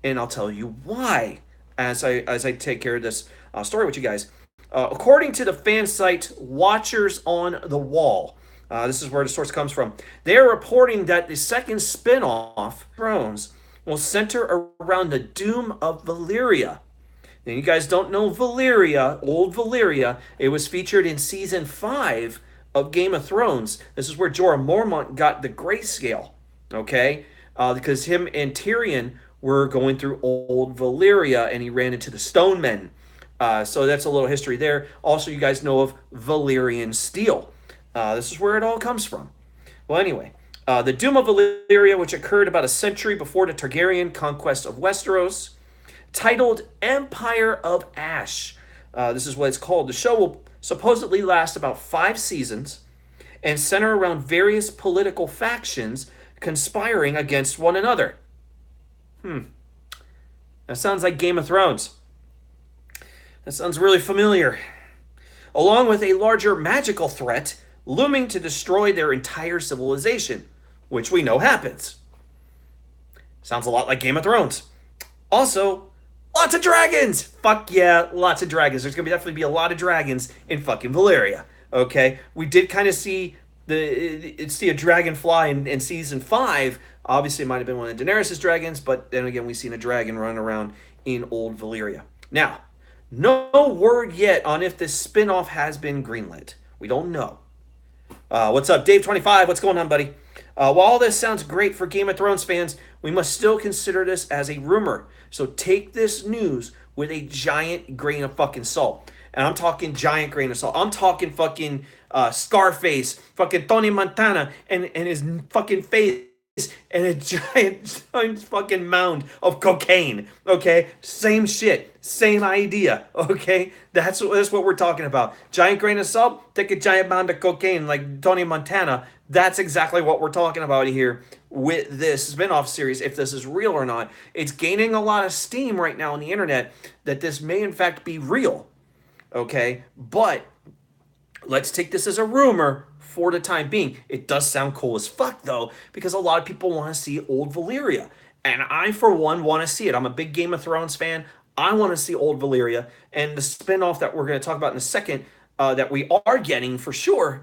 and I'll tell you why as I take care of this story with you guys. According to the fan site Watchers on the Wall, this is where the source comes from. They're reporting that the second spin-off, Thrones, will center around the doom of Valyria. And you guys don't know Valyria, old Valyria. It was featured in season 5 of Game of Thrones. This is where Jorah Mormont got the grayscale, okay? Because him and Tyrion were going through old Valyria, and he ran into the Stone Men. So that's a little history there. Also, you guys know of Valyrian steel. This is where it all comes from. Well, anyway, the Doom of Valyria, which occurred about a century before the Targaryen conquest of Westeros, titled Empire of Ash. This is what it's called. The show will supposedly last about 5 seasons and center around various political factions conspiring against one another. That sounds like Game of Thrones. That sounds really familiar. Along with a larger magical threat looming to destroy their entire civilization, which we know happens. Sounds a lot like Game of Thrones. Also, lots of dragons! Fuck yeah, lots of dragons. There's going to definitely be a lot of dragons in fucking Valyria. Okay? We did kind of see a dragonfly in season 5. Obviously, it might have been one of Daenerys' dragons, but then again, we've seen a dragon run around in old Valyria. Now, no word yet on if this spinoff has been greenlit. We don't know. What's up, Dave25? What's going on, buddy? While all this sounds great for Game of Thrones fans, we must still consider this as a rumor. So take this news with a giant grain of fucking salt. And I'm talking giant grain of salt. I'm talking fucking Scarface, fucking Tony Montana, and his fucking face and a giant fucking mound of cocaine. Okay? Same shit. Same idea. Okay? That's what we're talking about. Giant grain of salt, take a giant mound of cocaine like Tony Montana. That's exactly what we're talking about here with this spin-off series, if this is real or not. It's gaining a lot of steam right now on the internet that this may in fact be real. Okay? But let's take this as a rumor for the time being. It does sound cool as fuck, though, because a lot of people want to see old Valyria. And I, for one, want to see it. I'm a big Game of Thrones fan. I want to see old Valyria. And the spinoff that we're going to talk about in a second, that we are getting for sure,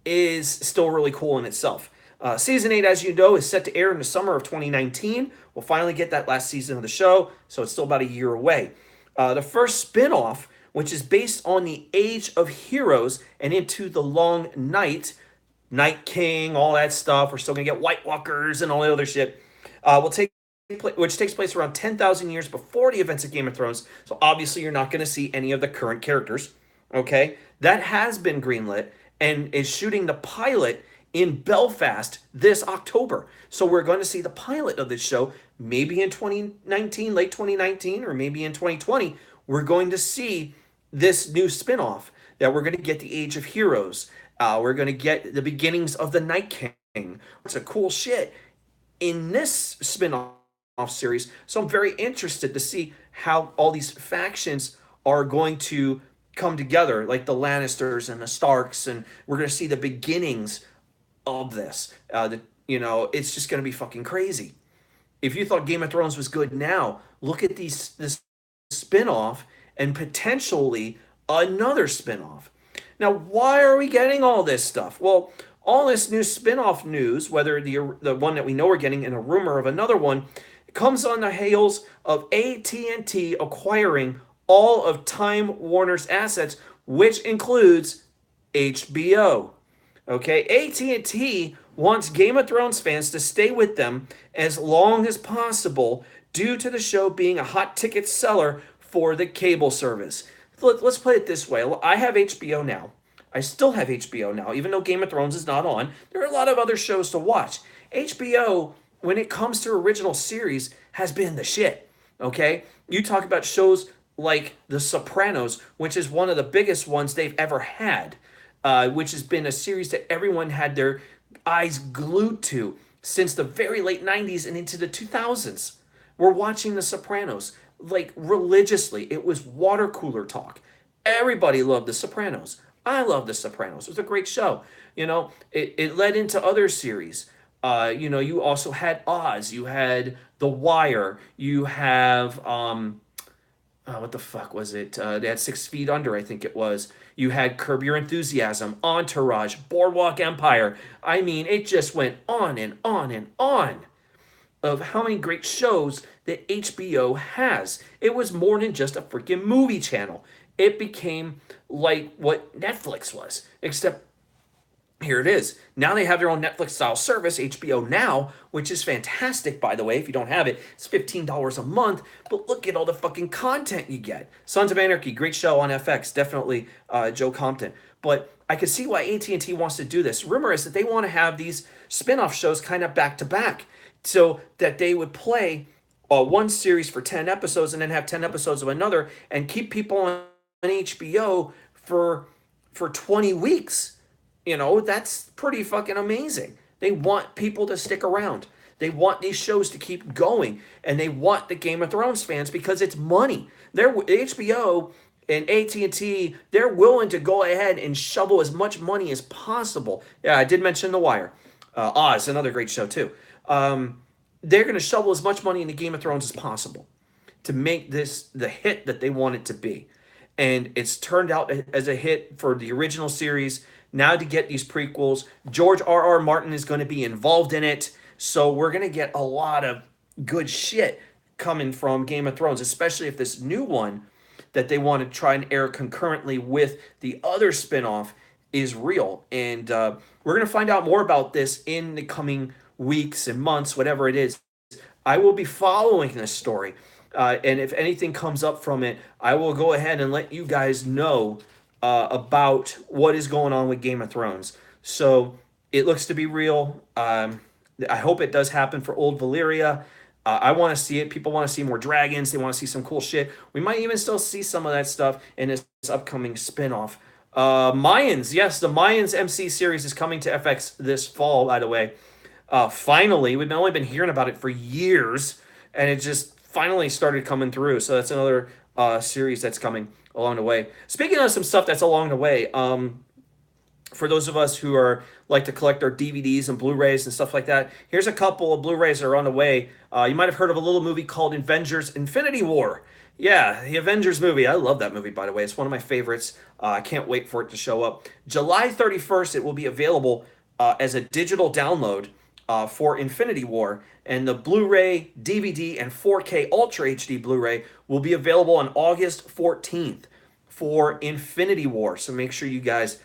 is still really cool in itself. Season 8, as you know, is set to air in the summer of 2019. We'll finally get that last season of the show, so it's still about a year away. The first spin-off, which is based on the Age of Heroes and Into the Long Night, Night King, all that stuff. We're still going to get White Walkers and all the other shit. Which takes place around 10,000 years before the events of Game of Thrones. So obviously you're not going to see any of the current characters. Okay? That has been greenlit and is shooting the pilot in Belfast this October. So we're going to see the pilot of this show maybe in 2019, late 2019, or maybe in 2020. We're going to see this new spinoff that we're going to get the Age of Heroes. We're going to get the beginnings of the Night King. It's a cool shit in this spinoff series. So I'm very interested to see how all these factions are going to come together, like the Lannisters and the Starks, and we're going to see the beginnings of this. It's just going to be fucking crazy. If you thought Game of Thrones was good now, look at this spin-off and potentially another spin-off. Now, why are we getting all this stuff? Well, all this new spin-off news, whether the one that we know we're getting and a rumor of another one, comes on the heels of AT&T acquiring all of Time Warner's assets, which includes HBO. Okay, AT&T wants Game of Thrones fans to stay with them as long as possible due to the show being a hot ticket seller for the cable service. Let's put it this way. I have HBO now. I still have HBO now, even though Game of Thrones is not on. There are a lot of other shows to watch. HBO, when it comes to original series, has been the shit. Okay? You talk about shows like The Sopranos, which is one of the biggest ones they've ever had, which has been a series that everyone had their eyes glued to since the very late 90s and into the 2000s. We're watching The Sopranos like religiously. It was water cooler talk. Everybody loved The Sopranos. I love The Sopranos. It was a great show. It led into other series. You also had Oz. You had The Wire. You have what the fuck was it? They had 6 Feet Under, I think it was. You had Curb Your Enthusiasm, Entourage, Boardwalk Empire. I mean, it just went on and on and on of how many great shows that HBO has. It was more than just a freaking movie channel. It became like what Netflix was, except here it is. Now they have their own Netflix-style service, HBO Now, which is fantastic, by the way. If you don't have it, it's $15 a month. But look at all the fucking content you get. Sons of Anarchy, great show on FX. Definitely Joe Compton. But I can see why AT&T wants to do this. Rumor is that they want to have these spin-off shows kind of back-to-back so that they would play one series for 10 episodes and then have 10 episodes of another and keep people on HBO for 20 weeks. That's pretty fucking amazing. They want people to stick around. They want these shows to keep going. And they want the Game of Thrones fans because it's money. HBO and AT&T, they're willing to go ahead and shovel as much money as possible. Yeah, I did mention The Wire. Oz, another great show too. They're going to shovel as much money into Game of Thrones as possible to make this the hit that they want it to be. And it's turned out as a hit for the original series. Now to get these prequels, George R.R. Martin is going to be involved in it. So we're going to get a lot of good shit coming from Game of Thrones, especially if this new one that they want to try and air concurrently with the other spinoff is real. And we're going to find out more about this in the coming weeks and months, whatever it is. I will be following this story. And if anything comes up from it, I will go ahead and let you guys know about what is going on with Game of Thrones. So it looks to be real. I hope it does happen for Old Valyria. I want to see it. People want to see more dragons. They want to see some cool shit. We might even still see some of that stuff in this upcoming spinoff. Mayans. Yes, the Mayans MC series is coming to FX this fall, by the way. Finally, we've only been hearing about it for years, and it just finally started coming through. So that's another series that's coming along the way. Speaking of some stuff that's along the way, for those of us who are like to collect our DVDs and Blu-rays and stuff like that, here's a couple of Blu-rays that are on the way. You might have heard of a little movie called Avengers Infinity War. Yeah, the Avengers movie. I love that movie, by the way. It's one of my favorites. I can't wait for it to show up. July 31st, it will be available as a digital download for Infinity War. And the Blu ray, DVD, and 4K Ultra HD Blu ray will be available on August 14th for Infinity War. So make sure you guys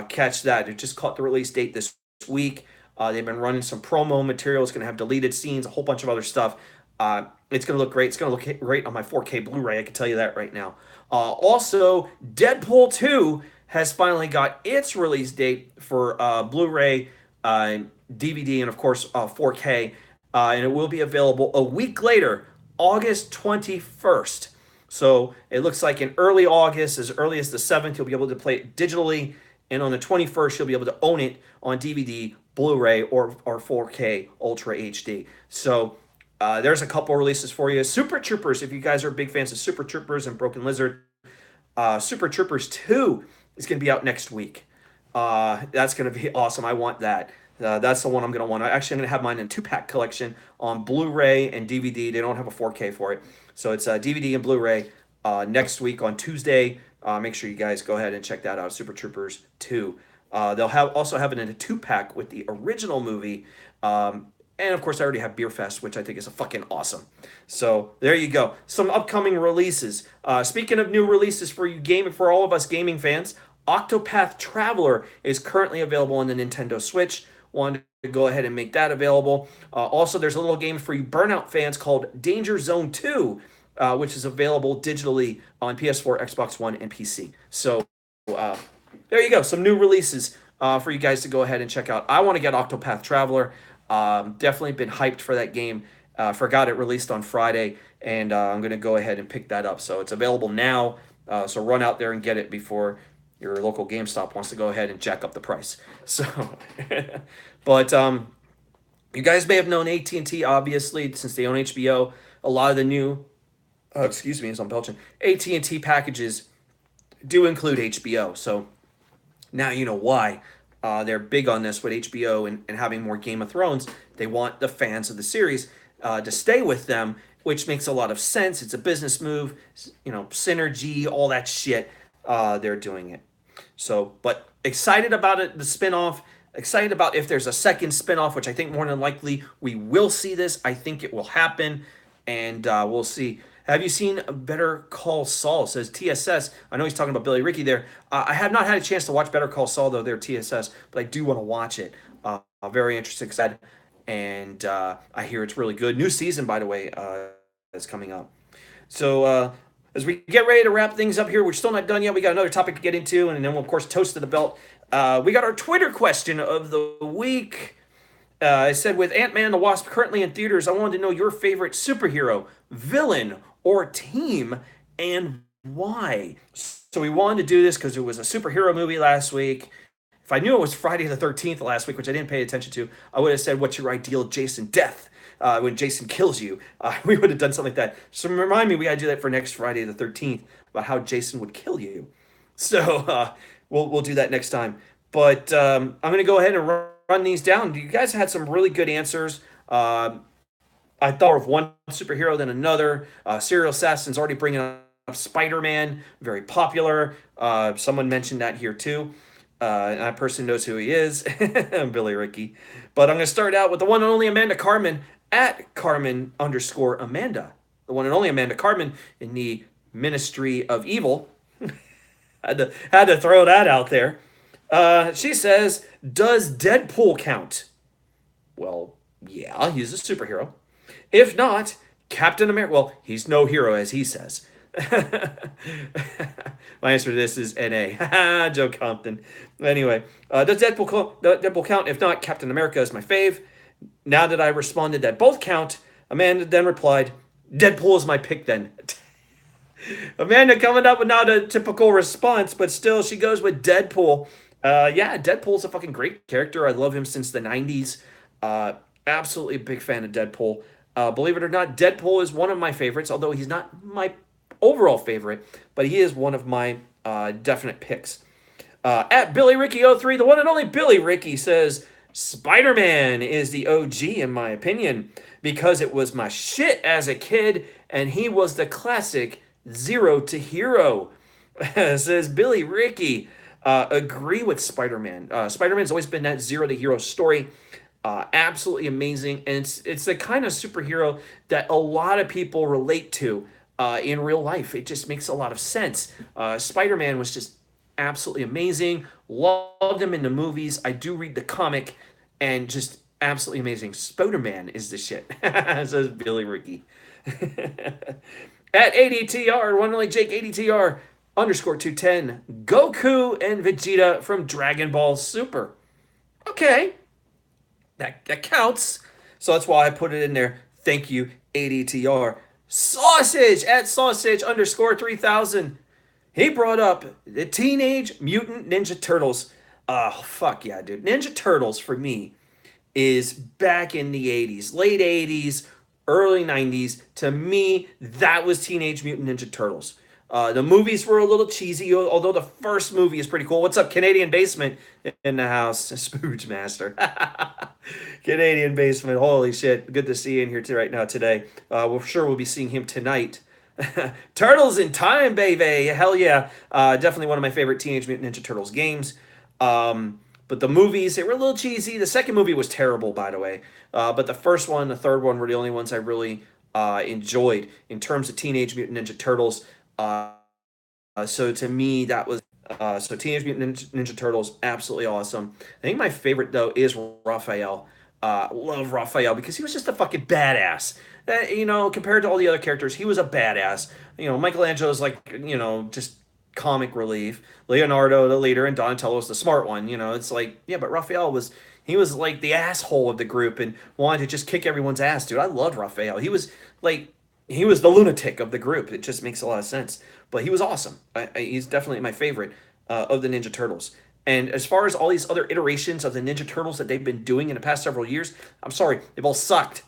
catch that. It just caught the release date this week. They've been running some promo material. It's going to have deleted scenes, a whole bunch of other stuff. It's going to look great. It's going to look great on my 4K Blu-ray. I can tell you that right now. Also, Deadpool 2 has finally got its release date for Blu-ray, DVD, and of course 4K. And it will be available a week later, August 21st. So it looks like in early August, as early as the 7th, you'll be able to play it digitally. And on the 21st, you'll be able to own it on DVD, Blu-ray, or 4K Ultra HD. So there's a couple releases for you. Super Troopers, if you guys are big fans of Super Troopers and Broken Lizard, Super Troopers 2 is going to be out next week. That's going to be awesome. I want that. That's the one I'm going to want. I'm actually going to have mine in 2-pack collection on Blu-ray and DVD. They don't have a 4K for it. So it's DVD and Blu-ray next week on Tuesday. Make sure you guys go ahead and check that out, Super Troopers 2. They'll also have it in a 2-pack with the original movie. And of course, I already have Beer Fest, which I think is a fucking awesome. So there you go. Some upcoming releases. Speaking of new releases for you for all of us gaming fans, Octopath Traveler is currently available on the Nintendo Switch. Wanted to go ahead and make that available. Also, there's a little game for you Burnout fans called Danger Zone 2, which is available digitally on PS4, Xbox One, and PC. So there you go. Some new releases for you guys to go ahead and check out. I want to get Octopath Traveler. Definitely been hyped for that game. Forgot it released on Friday, and I'm going to go ahead and pick that up. So it's available now. So run out there and get it before your local GameStop wants to go ahead and jack up the price. So, but you guys may have known AT&T, obviously, since they own HBO. A lot of the new, excuse me, as I'm belching, AT&T packages do include HBO. So now you know why. They're big on this with HBO and having more Game of Thrones. They want the fans of the series to stay with them, which makes a lot of sense. It's a business move, synergy, all that shit. They're doing it. So, but excited about it, the spinoff. Excited about if there's a second spinoff, which I think more than likely we will see this. I think it will happen, and we'll see. Have you seen Better Call Saul? Says TSS. I know he's talking about Billy Ricky there. I have not had a chance to watch Better Call Saul, though, they're TSS, but I do want to watch it. I'm very interested, and I hear it's really good. New season, by the way, is coming up. So as we get ready to wrap things up here, we're still not done yet. We got another topic to get into, and then we'll, of course, toast to the belt. We got our Twitter question of the week. I said, with Ant-Man the Wasp currently in theaters, I wanted to know your favorite superhero, villain, or team, and why. So we wanted to do this because it was a superhero movie last week. If I knew it was Friday the 13th last week, which I didn't pay attention to, I would have said, what's your ideal Jason death? When Jason kills you, we would have done something like that. So remind me, we got to do that for next Friday the 13th, about how Jason would kill you. So we'll do that next time. But I'm going to go ahead and run these down. You guys had some really good answers. I thought of one superhero than another. Serial Assassin's already bringing up Spider-Man, very popular. Someone mentioned that here too. And that person knows who he is, Billy Ricky. But I'm going to start out with the one and only Amanda Carmen, at Carmen_Amanda. The one and only Amanda Carmen in the Ministry of Evil. had to throw that out there. She says, does Deadpool count? Well, yeah, he's a superhero. If not, Captain America, well, he's no hero, as he says. My answer to this is NA. Joe Compton. Anyway, does Deadpool count? If not, Captain America is my fave. Now that I responded that both count, Amanda then replied, Deadpool is my pick then. Amanda coming up with not a typical response, but still she goes with Deadpool. Yeah, Deadpool's a fucking great character. I love him since the 90s. Absolutely a big fan of Deadpool. Believe it or not, Deadpool is one of my favorites, although he's not my overall favorite, but he is one of my definite picks. At Billy Ricky 03, the one and only Billy Ricky says, Spider-Man is the OG in my opinion, because it was my shit as a kid, and he was the classic Zero to Hero. Says Billy Ricky. Agree with Spider-Man. Spider-Man's always been that zero to hero story. Absolutely amazing, and it's the kind of superhero that a lot of people relate to in real life. It just makes a lot of sense. Spider-Man was just absolutely amazing. Loved him in the movies. I do read the comic, and just absolutely amazing. Spider-Man is the shit. Says Billy Ricky. At ADTR, one like Jake ADTR underscore 210, Goku and Vegeta from Dragon Ball Super. Okay, that counts. So that's why I put it in there. Thank you, ADTR. Sausage at sausage underscore 3000. He brought up the Teenage Mutant Ninja Turtles. Oh, fuck yeah, dude. Ninja Turtles for me is back in the 80s, late 80s, early 90s. To me, that was Teenage Mutant Ninja Turtles. The movies were a little cheesy, although the first movie is pretty cool. What's up, Canadian Basement in the house? Spooge Master. Canadian Basement. Holy shit. Good to see you in here right now today. We're sure we'll be seeing him tonight. Turtles in Time, baby. Hell yeah. Definitely one of my favorite Teenage Mutant Ninja Turtles games. But the movies, they were a little cheesy. The second movie was terrible, by the way. But the first one, the third one were the only ones I really enjoyed in terms of Teenage Mutant Ninja Turtles. So to me, that was so Teenage Mutant Ninja Turtles, absolutely awesome. I think my favorite though is Raphael. Love Raphael because he was just a fucking badass. Compared to all the other characters, he was a badass. Michelangelo's like just comic relief. Leonardo the leader, and Donatello's the smart one. It's like but Raphael was. He was like the asshole of the group and wanted to just kick everyone's ass, dude. I loved Raphael. He was the lunatic of the group. It just makes a lot of sense. But he was awesome. He's definitely my favorite of the Ninja Turtles. And as far as all these other iterations of the Ninja Turtles that they've been doing in the past several years, I'm sorry, they've all sucked.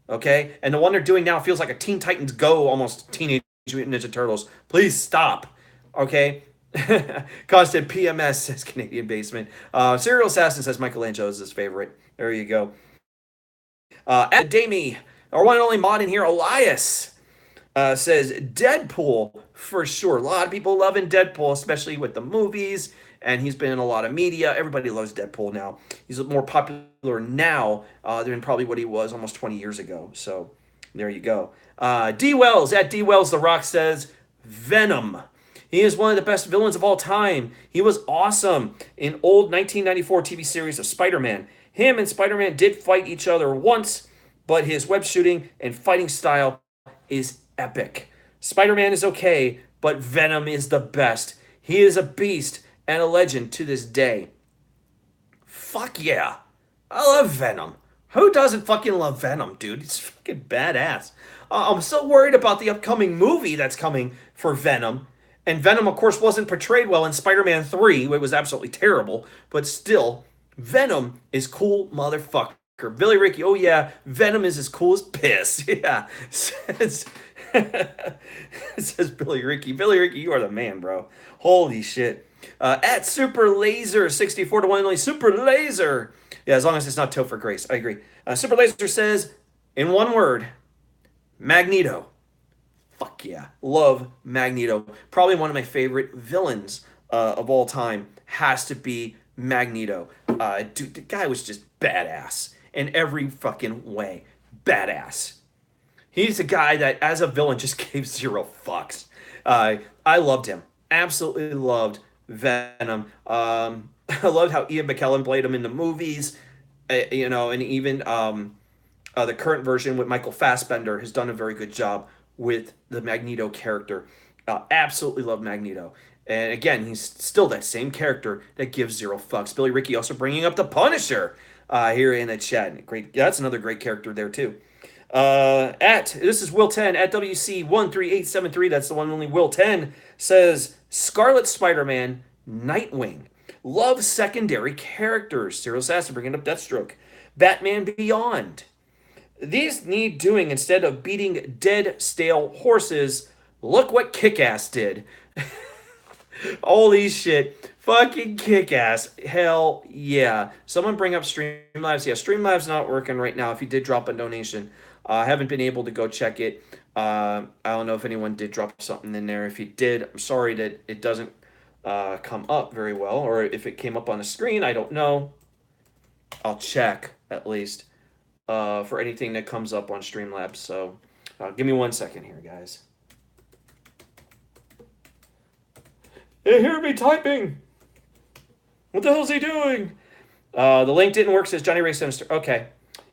Okay? And the one they're doing now feels like a Teen Titans Go almost Teenage Mutant Ninja Turtles. Please stop. Okay? Constant PMS, says Canadian Basement. Serial Assassin says Michelangelo is his favorite. There you go. At Damie, our one and only mod in here, Elias, says Deadpool for sure. A lot of people loving Deadpool, especially with the movies, and he's been in a lot of media. Everybody loves Deadpool now. He's more popular now than probably what he was almost 20 years ago. So there you go. D Wells, at D Wells The Rock says Venom. He is one of the best villains of all time. He was awesome in old 1994 TV series of Spider-Man. Him and Spider-Man did fight each other once, but his web shooting and fighting style is epic. Spider-Man is okay, but Venom is the best. He is a beast and a legend to this day. Fuck yeah. I love Venom. Who doesn't fucking love Venom, dude? It's fucking badass. I'm so worried about the upcoming movie that's coming for Venom. And Venom, of course, wasn't portrayed well in Spider-Man 3. It was absolutely terrible. But still, Venom is cool motherfucker. Billy Ricky, oh yeah, Venom is as cool as piss. Yeah. Says Billy Ricky. Billy Ricky, you are the man, bro. Holy shit. At Super Laser 64 to 1 and only Super Laser. Yeah, as long as it's not Topher Grace. I agree. Super Laser says, in one word, Magneto. Fuck yeah. Love Magneto. Probably one of my favorite villains of all time has to be Magneto. Dude, the guy was just badass in every fucking way. Badass. He's a guy that, as a villain, just gave zero fucks. I loved him. Absolutely loved Venom. I loved how Ian McKellen played him in the movies. And even the current version with Michael Fassbender has done a very good job with the Magneto character. Absolutely love Magneto. And again, he's still that same character that gives zero fucks. Billy Ricky also bringing up the Punisher here in the chat. Great, yeah, that's another great character there too. This is Will 10 at WC13873. That's the one and only Will 10 says Scarlet Spider-Man, Nightwing. Love secondary characters. Serial Assassin bringing up Deathstroke. Batman Beyond. These need doing instead of beating dead, stale horses. Look what Kick-Ass did. Holy shit. Fucking Kick-Ass. Hell yeah. Someone bring up Streamlabs. Yeah, Streamlabs not working right now. If you did drop a donation, I haven't been able to go check it. I don't know if anyone did drop something in there. If you did, I'm sorry that it doesn't come up very well, or if it came up on the screen, I don't know. I'll check at least for anything that comes up on Streamlabs. So give me 1 second here, guys. They hear me typing. What the hell is he doing? The link didn't work, says Johnny Ray Sinister. Okay.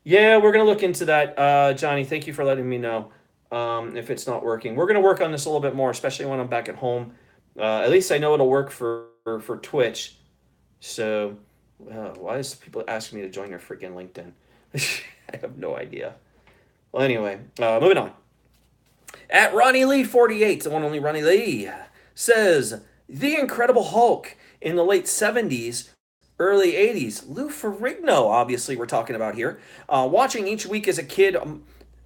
Yeah, we're going to look into that. Johnny, thank you for letting me know if it's not working. We're going to work on this a little bit more, especially when I'm back at home. At least I know it'll work for Twitch. So, why is people asking me to join their freaking LinkedIn? I have no idea. Well, anyway, moving on. At Ronnie Lee 48, the one only Ronnie Lee, says, The Incredible Hulk in the late 70s, early 80s. Lou Ferrigno, obviously, we're talking about here. Watching each week as a kid,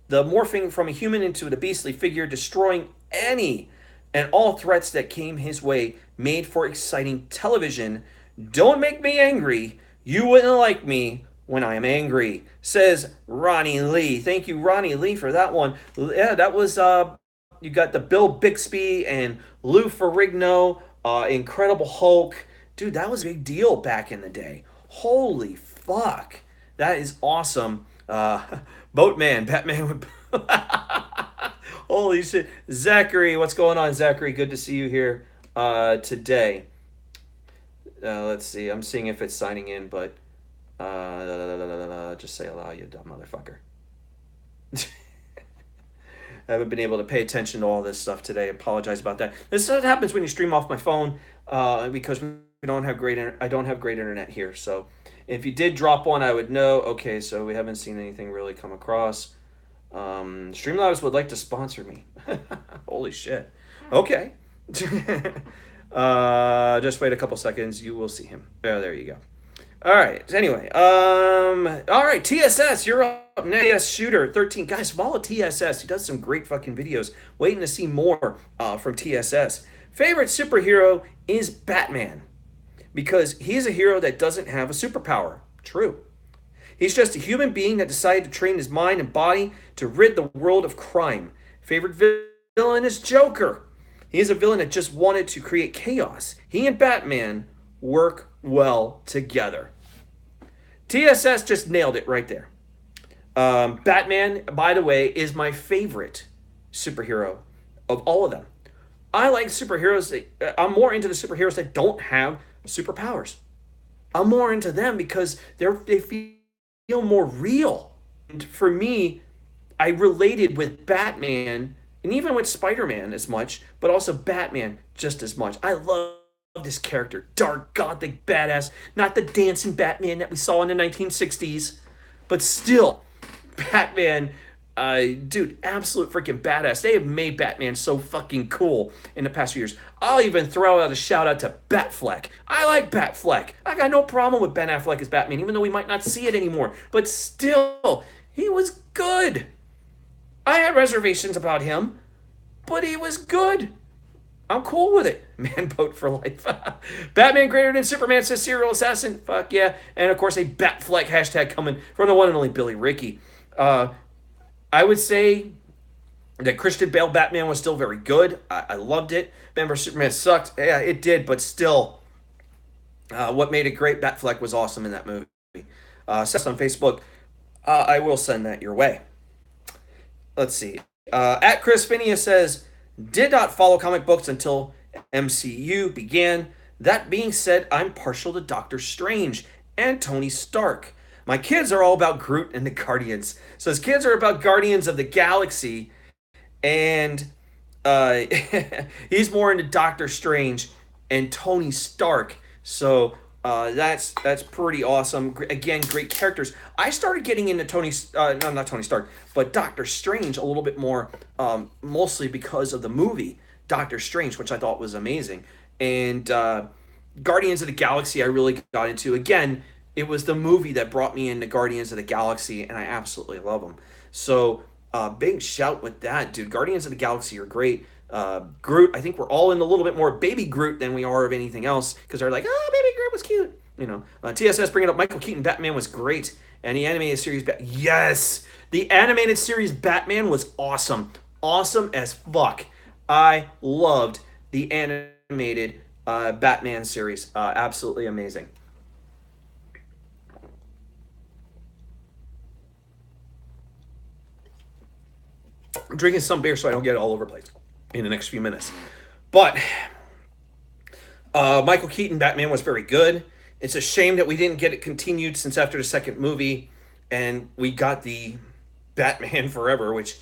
the morphing from a human into a beastly figure, destroying any and all threats that came his way, made for exciting television. Don't make me angry. You wouldn't like me when I am angry, says Ronnie Lee. Thank you, Ronnie Lee, for that one. Yeah, that was, you got the Bill Bixby and Lou Ferrigno, Incredible Hulk. Dude, that was a big deal back in the day. Holy fuck. That is awesome. Boatman, Batman would... Holy shit. Zachary, what's going on, Zachary? Good to see you here today. Let's see. I'm seeing if it's signing in, but just say allow, you dumb motherfucker. I haven't been able to pay attention to all this stuff today. I apologize about that. This happens when you stream off my phone because we don't have I don't have great internet here. So if you did drop one, I would know. Okay, so we haven't seen anything really come across. Streamlabs would like to sponsor me. Holy shit. Okay. Just wait a couple seconds. You will see him. Oh, there you go. All right. Anyway, all right. TSS, you're up next. TS Shooter 13. Guys, follow TSS. He does some great fucking videos. Waiting to see more from TSS. Favorite superhero is Batman because he's a hero that doesn't have a superpower. True. He's just a human being that decided to train his mind and body to rid the world of crime. Favorite villain is Joker. He is a villain that just wanted to create chaos. He and Batman work well together. TSS just nailed it right there. Batman, by the way, is my favorite superhero of all of them. I like superheroes. I'm more into the superheroes that don't have superpowers. I'm more into them because they feel more real. And for me, I related with Batman and even with Spider-Man as much, but also Batman just as much. I love this character, dark, gothic, badass, not the dancing Batman that we saw in the 1960s, but still, Batman, dude, absolute freaking badass. They have made Batman so fucking cool in the past few years. I'll even throw out a shout out to Batfleck. I like Batfleck. I got no problem with Ben Affleck as Batman, even though we might not see it anymore, but still, he was good. I had reservations about him, but he was good. I'm cool with it. Man, vote for life. Batman greater than Superman, says Serial Assassin. Fuck yeah. And of course, a Batfleck hashtag coming from the one and only Billy Ricky. I would say that Christian Bale Batman was still very good. I loved it. Batman vs Superman sucked. Yeah, it did, but still, what made it great, Batfleck was awesome in that movie. Says on Facebook, I will send that your way. Let's see. At Chris Phineas says, did not follow comic books until MCU began. That being said, I'm partial to Doctor Strange and Tony Stark. My kids are all about Groot and the Guardians. So his kids are about Guardians of the Galaxy, and he's more into Doctor Strange and Tony Stark. So that's pretty awesome. Again, great characters. I started getting into not Tony Stark, but Doctor Strange a little bit more, mostly because of the movie Doctor Strange, which I thought was amazing. And Guardians of the Galaxy I really got into. Again, it was the movie that brought me into Guardians of the Galaxy, and I absolutely love them. So big shout with that, dude. Guardians of the Galaxy are great. Groot, I think we're all in a little bit more baby Groot than we are of anything else, because they're like, oh, baby Groot was cute. You know, TSS bringing up Michael Keaton Batman was great, and the animated series, yes, the animated series Batman was awesome. awesome as fuck. I loved the animated Batman series. Absolutely amazing. I'm drinking some beer so I don't get it all over the place in the next few minutes. But Michael Keaton Batman was very good. It's a shame that we didn't get it continued since after the second movie, and we got the Batman Forever, which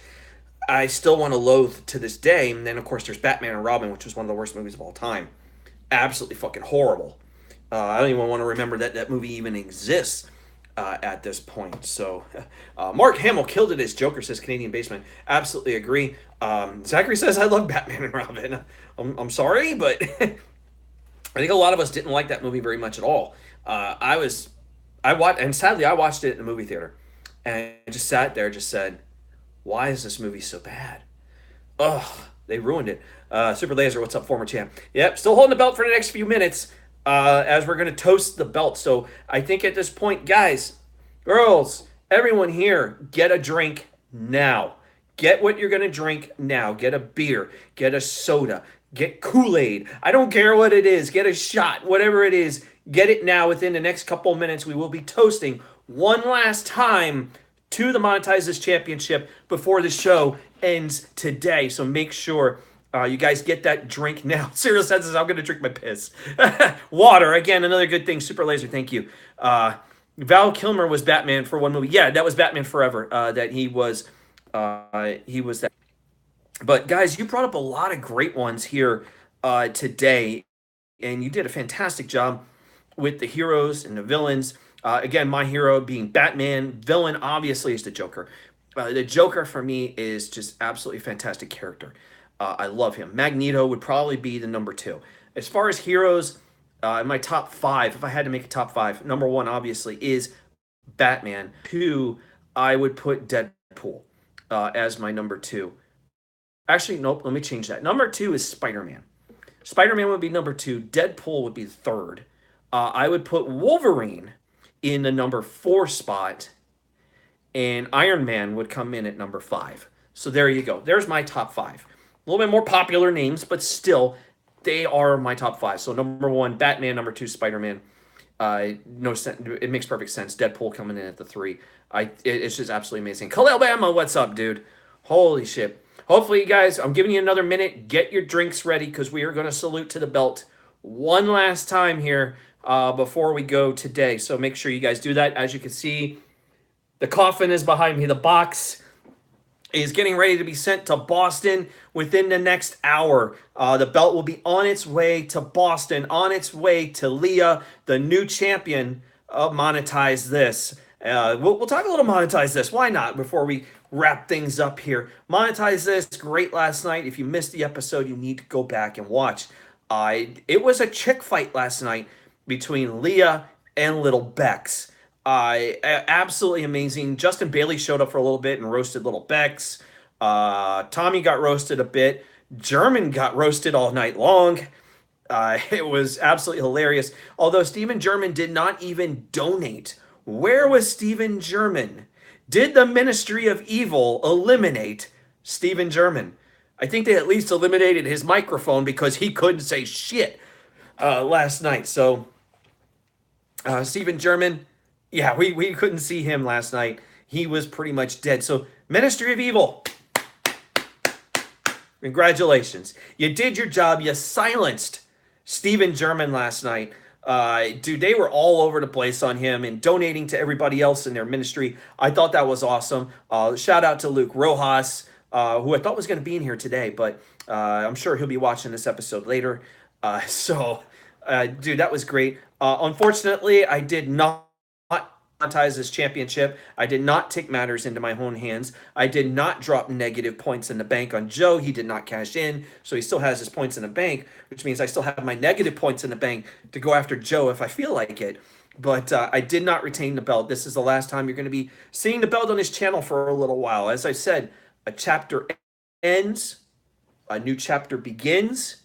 I still want to loathe to this day. And then, of course, there's Batman and Robin, which was one of the worst movies of all time. Absolutely fucking horrible. I don't even want to remember that that movie even exists at this point. So, Mark Hamill killed it as Joker, says Canadian Basement. Absolutely agree. Zachary says, I love Batman and Robin. I'm sorry, but I think a lot of us didn't like that movie very much at all. I watched, and sadly, I watched it in the movie theater, and I just sat there, just said, "Why is this movie so bad? Ugh, they ruined it." Super Laser, what's up, former champ? Yep, still holding the belt for the next few minutes, as we're gonna toast the belt. So I think at this point, guys, girls, everyone here, get a drink now. Get what you're gonna drink now. Get a beer. Get a soda. Get Kool-Aid. I don't care what it is. Get a shot. Whatever it is, get it now. Within the next couple of minutes, we will be toasting one last time to the Monetize This Championship before the show ends today. So make sure you guys get that drink now. Cyril says, I'm going to drink my piss. Water, again, another good thing. Super Laser, thank you. Val Kilmer was Batman for one movie. Yeah, that was Batman Forever. That he was that. But guys, you brought up a lot of great ones here today, and you did a fantastic job with the heroes and the villains. Again, my hero being Batman. Villain, obviously, is the Joker. The Joker, for me, is just absolutely fantastic character. I love him. Magneto would probably be the number two. As far as heroes, in my top five, if I had to make a top five, number one, obviously, is Batman. Two, I would put Deadpool as my number two. Actually, nope, let me change that. Number two is Spider-Man. Spider-Man would be number two. Deadpool would be third. I would put Wolverine in the number four spot, and Iron Man would come in at number five. So there you go. There's my top five. A little bit more popular names, but still, they are my top five. So number one, Batman. Number two, Spider-Man. No sense. It makes perfect sense. Deadpool coming in at the three. It's just absolutely amazing. Khalil Bama, what's up, dude? Holy shit. Hopefully, you guys, I'm giving you another minute. Get your drinks ready because we are going to salute to the belt one last time here before we go today. So make sure you guys do that. As you can see, the coffin is behind me. The box is getting ready to be sent to Boston within the next hour. The belt will be on its way to Boston, on its way to Leah, the new champion of Monetize This. We'll talk a little Monetize This. Why not? Before we wrap things up here. Monetize This. Great last night. If you missed the episode, you need to go back and watch. It was a chick fight last night between Leah and Little Bex. Absolutely amazing. Justin Bailey showed up for a little bit and roasted Little Bex. Tommy got roasted a bit. German got roasted all night long. It was absolutely hilarious. Although Stephen German did not even donate. Where was Stephen German? Did the Ministry of Evil eliminate Stephen German? I think they at least eliminated his microphone because he couldn't say shit last night. So, Stephen German, yeah, we couldn't see him last night. He was pretty much dead. So, Ministry of Evil, congratulations. You did your job. You silenced Stephen German last night. Dude, they were all over the place on him and donating to everybody else in their ministry. I thought that was awesome. Shout out to Luke Rojas, who I thought was going to be in here today, but I'm sure he'll be watching this episode later. Dude, that was great. Unfortunately, I did not monetize this championship. I did not take matters into my own hands. I did not drop negative points in the bank on Joe. He did not cash in, so he still has his points in the bank, which means I still have my negative points in the bank to go after Joe if I feel like it. But I did not retain the belt. This is the last time you're going to be seeing the belt on this channel for a little while. As I said, a chapter ends, a new chapter begins.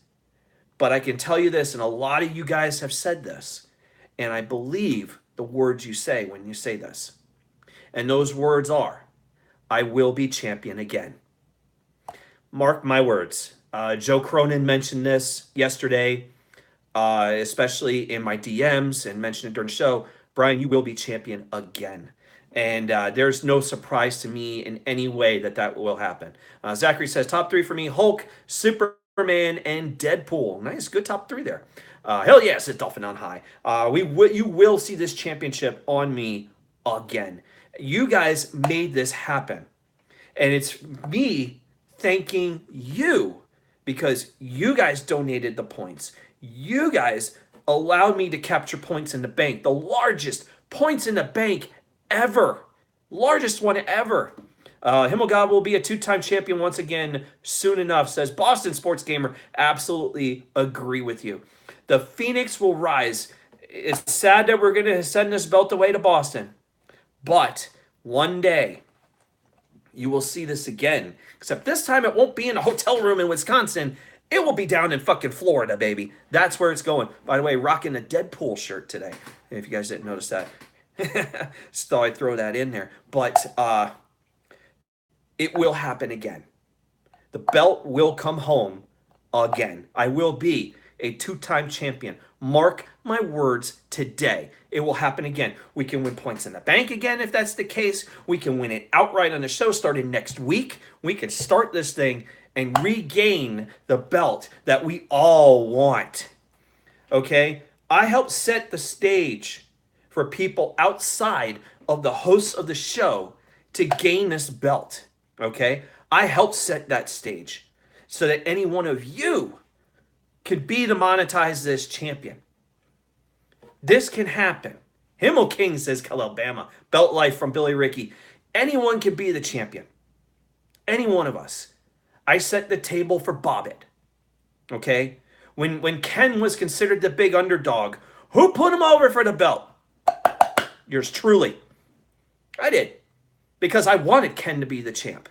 But I can tell you this, and a lot of you guys have said this, and I believe the words you say when you say this. And those words are, I will be champion again. Mark my words. Joe Cronin mentioned this yesterday, especially in my DMs, and mentioned it during the show. Brian, you will be champion again. And there's no surprise to me in any way that that will happen. Zachary says, top three for me, Hulk, Superman, and Deadpool. Nice, good top three there. Hell yes, it's Dolphin on high. You will see this championship on me again. You guys made this happen. And it's me thanking you because you guys donated the points. You guys allowed me to capture points in the bank, the largest points in the bank ever, largest one ever. Himmelgod will be a two-time champion once again soon enough, says Boston Sports Gamer. Absolutely agree with you. The Phoenix will rise. It's sad that we're going to send this belt away to Boston, but one day you will see this again, except this time it won't be in a hotel room in Wisconsin. It will be down in fucking Florida, baby. That's where it's going. By the way, rocking a Deadpool shirt today, if you guys didn't notice that. Just thought I'd throw that in there. But it will happen again. The belt will come home again. I will be a two-time champion. Mark my words today. It will happen again. We can win points in the bank again if that's the case. We can win it outright on the show starting next week. We can start this thing and regain the belt that we all want. Okay? I helped set the stage for people outside of the hosts of the show to gain this belt. Okay? I helped set that stage so that any one of you could be the monetize this champion. This can happen. Himmel King says Alabama. Belt life from Billy Ricky. Anyone can be the champion. Any one of us. I set the table for Bobbitt. Okay? When Ken was considered the big underdog, who put him over for the belt? Yours truly. I did. Because I wanted Ken to be the champ.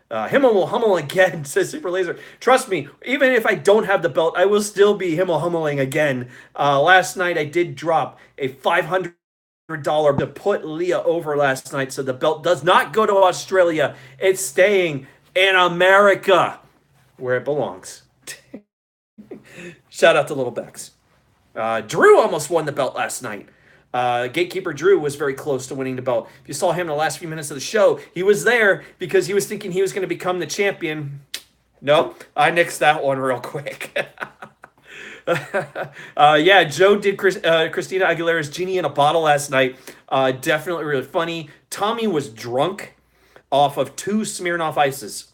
Himmel will hummel again, says Super Laser. Trust me, even if I don't have the belt, I will still be Himmel hummeling again. Last night I did drop a $500 to put Leah over last night, so the belt does not go to Australia. It's staying in America, where it belongs. Shout out to Little Bex. Drew almost won the belt last night. Gatekeeper Drew was very close to winning the belt. If you saw him in the last few minutes of the show, he was there because he was thinking he was going to become the champion. Nope, I nixed that one real quick. Yeah, Joe did Christina Aguilera's Genie in a Bottle last night. Definitely really funny. Tommy was drunk off of 2 Smirnoff Ices.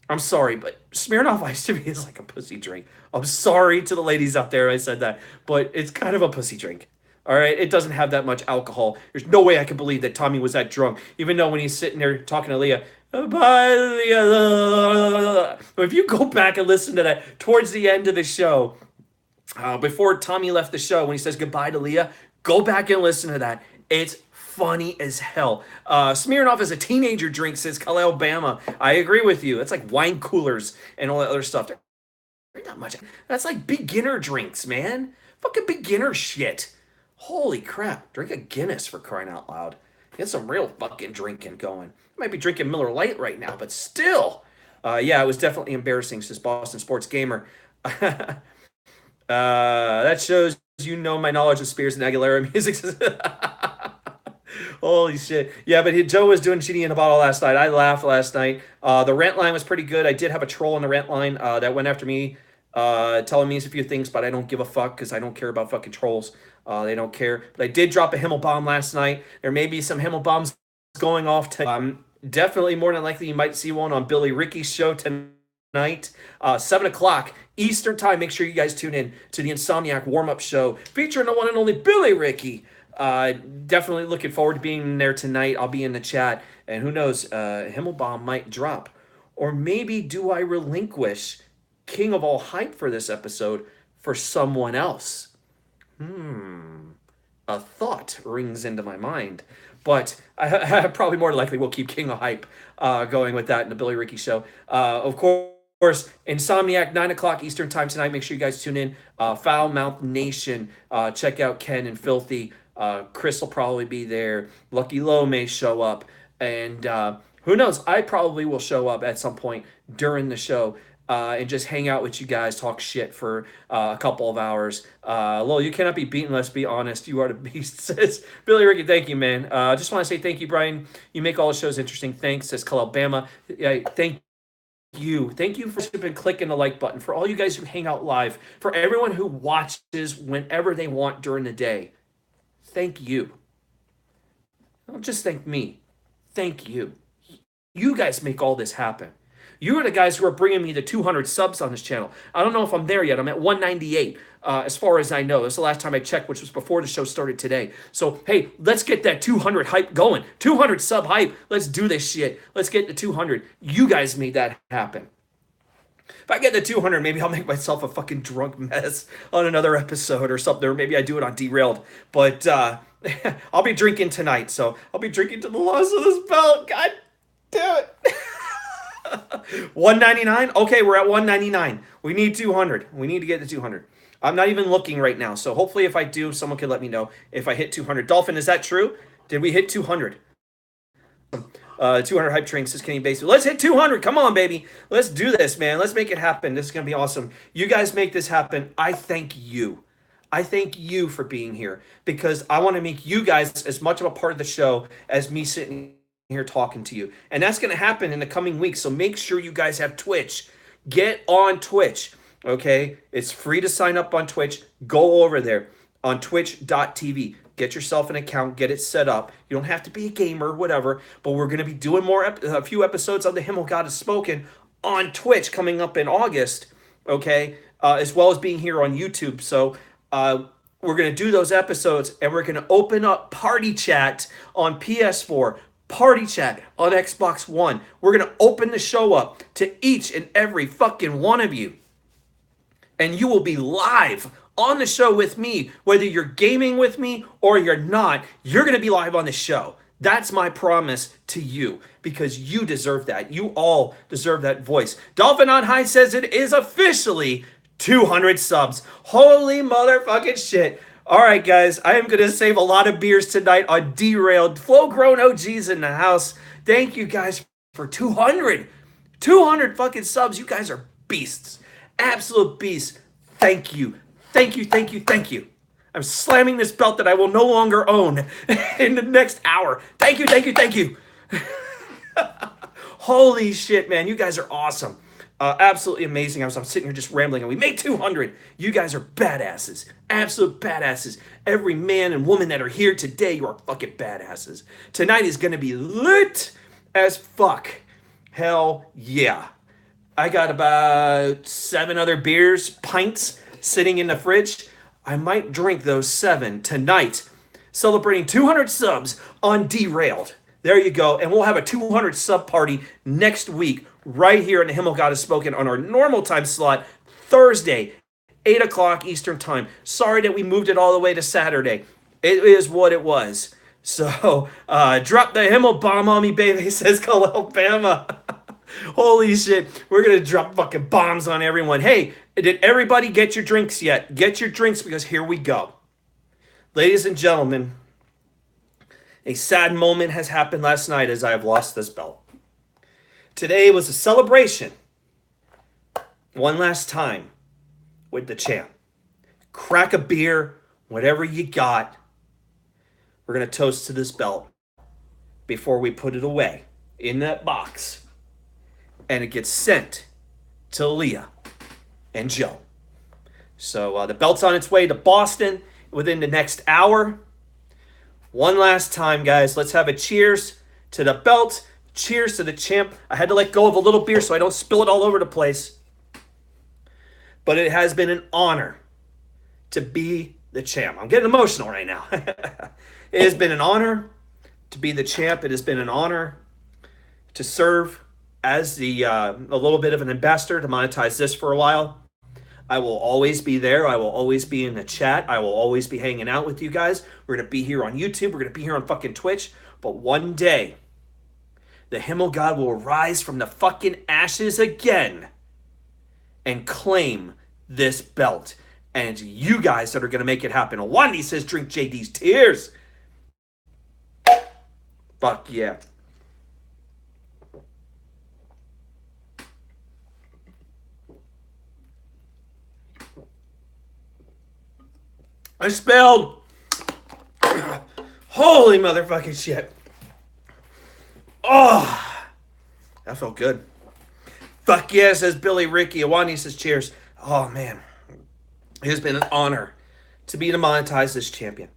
I'm sorry, but Smirnoff Ice to me is like a pussy drink. I'm sorry to the ladies out there I said that, but it's kind of a pussy drink. All right? It doesn't have that much alcohol. There's no way I can believe that Tommy was that drunk, even though when he's sitting there talking to Leah, bye, Leah. If you go back and listen to that towards the end of the show, before Tommy left the show, when he says goodbye to Leah, go back and listen to that. It's funny as hell. Smirnoff is a teenager drink, says Alabama. I agree with you. It's like wine coolers and all that other stuff. There's not much. That's like beginner drinks, man. Fucking beginner shit. Holy crap. Drink a Guinness for crying out loud. Get some real fucking drinking going. I might be drinking Miller Lite right now, but still. Yeah, it was definitely embarrassing, says Boston Sports Gamer. That shows you know my knowledge of Spears and Aguilera music. Holy shit. Yeah, but Joe was doing Genie in a Bottle last night. I laughed last night. The rant line was pretty good. I did have a troll on the rant line that went after me, telling me a few things, but I don't give a fuck because I don't care about fucking trolls. They don't care. But I did drop a Himmel bomb last night. There may be some Himmel bombs going off tonight. Definitely more than likely you might see one on Billy Ricky's show tonight. 7 o'clock Eastern time. Make sure you guys tune in to the Insomniac warm-up show featuring the one and only Billy Ricky. Definitely looking forward to being there tonight. I'll be in the chat, and who knows, Himmelbaum might drop. Or maybe do I relinquish King of All Hype for this episode for someone else? A thought rings into my mind. But I probably more likely will keep King of Hype going with that in the Billy Ricky show. Of course, Insomniac, 9 o'clock Eastern time tonight. Make sure you guys tune in. Foul Mouth Nation. Check out Ken and Filthy. Chris will probably be there. Lucky Low may show up. And Who knows? I probably will show up at some point during the show and just hang out with you guys, talk shit for a couple of hours. Lowell, you cannot be beaten. Let's be honest. You are the beast, says Billy Ricky. Thank you, man. Just want to say thank you, Brian. You make all the shows interesting. Thanks, says Alabama. Yeah, thank you. Thank you for been clicking the like button. For all you guys who hang out live. For everyone who watches whenever they want during the day. Thank you. Don't just thank me. Thank you. You guys make all this happen. You are the guys who are bringing me the 200 subs on this channel. I don't know if I'm there yet. I'm at 198 as far as I know. That's the last time I checked, which was before the show started today. So, hey, let's get that 200 hype going. 200 sub hype. Let's do this shit. Let's get to 200. You guys made that happen. If I get to 200, maybe I'll make myself a fucking drunk mess on another episode or something. Or maybe I do it on Derailed. But I'll be drinking tonight. So I'll be drinking to the loss of this belt. God damn it. 199. Okay, we're at 199. We need 200. We need to get to 200. I'm not even looking right now, so hopefully if I do, someone can let me know if I hit 200. Dolphin, is that true? Did we hit 200? 200 hype train, says Kenny Basie. Let's hit 200. Come on, baby. Let's do this, man. Let's make it happen. This is going to be awesome. You guys make this happen. I thank you. I thank you for being here because I want to make you guys as much of a part of the show as me sitting here talking to you. And that's going to happen in the coming weeks. So make sure you guys have Twitch. Get on Twitch. Okay? It's free to sign up on Twitch. Go over there on twitch.tv. Get yourself an account. Get it set up. You don't have to be a gamer, whatever. But we're going to be doing a few episodes of The Himmelgod Has Spoken on Twitch coming up in August. Okay? As well as being here on YouTube. So we're going to do those episodes and we're going to open up Party Chat on PS4. Party Chat on Xbox One. We're going to open the show up to each and every fucking one of you. And you will be live on the show with me. Whether you're gaming with me or you're not, you're going to be live on the show. That's my promise to you because you deserve that. You all deserve that voice. Dolphin on High says it is officially 200 subs. Holy motherfucking shit. All right, guys, I am going to save a lot of beers tonight on Derailed. Flow Grown OGs in the house. Thank you guys for 200. 200 fucking subs. You guys are beasts. Absolute beasts. Thank you. Thank you, thank you, thank you. I'm slamming this belt that I will no longer own in the next hour. Thank you, thank you, thank you. Holy shit, man. You guys are awesome. Absolutely amazing. I'm sitting here just rambling, and we made 200. You guys are badasses. Absolute badasses. Every man and woman that are here today, you are fucking badasses. Tonight is going to be lit as fuck. Hell yeah. I got about 7 other beers, pints, sitting in the fridge. I might drink those 7 tonight, celebrating 200 subs on Derailed. There you go. And we'll have a 200 sub party next week right here in the Himmelgod Has Spoken on our normal time slot, Thursday, 8 o'clock Eastern time. Sorry that we moved it all the way to Saturday. It is what it was. So, drop the Himmel bomb on me, baby, says Alabama. Holy shit. We're going to drop fucking bombs on everyone. Hey, did everybody get your drinks yet? Get your drinks because here we go. Ladies and gentlemen, a sad moment has happened last night as I have lost this belt. Today was a celebration. One last time with the champ. Crack a beer, whatever you got. We're going to toast to this belt before we put it away in that box. And it gets sent to Leah and Joe. So the belt's on its way to Boston within the next hour. One last time, guys. Let's have a cheers to the belt. Cheers to the champ. I had to let go of a little beer so I don't spill it all over the place. But it has been an honor to be the champ. I'm getting emotional right now. It has been an honor to be the champ. It has been an honor to serve as a little bit of an ambassador to monetize this for a while. I will always be there. I will always be in the chat. I will always be hanging out with you guys. We're going to be here on YouTube. We're going to be here on fucking Twitch. But one day, the Himmelgod will rise from the fucking ashes again and claim this belt. And it's you guys that are going to make it happen. Wandi says, drink JD's tears. Fuck yeah. I spelled. Holy motherfucking shit. Oh, that felt good. Fuck yeah, says Billy Ricky. Awani says cheers. Oh, man. It has been an honor to be demonetized as champion.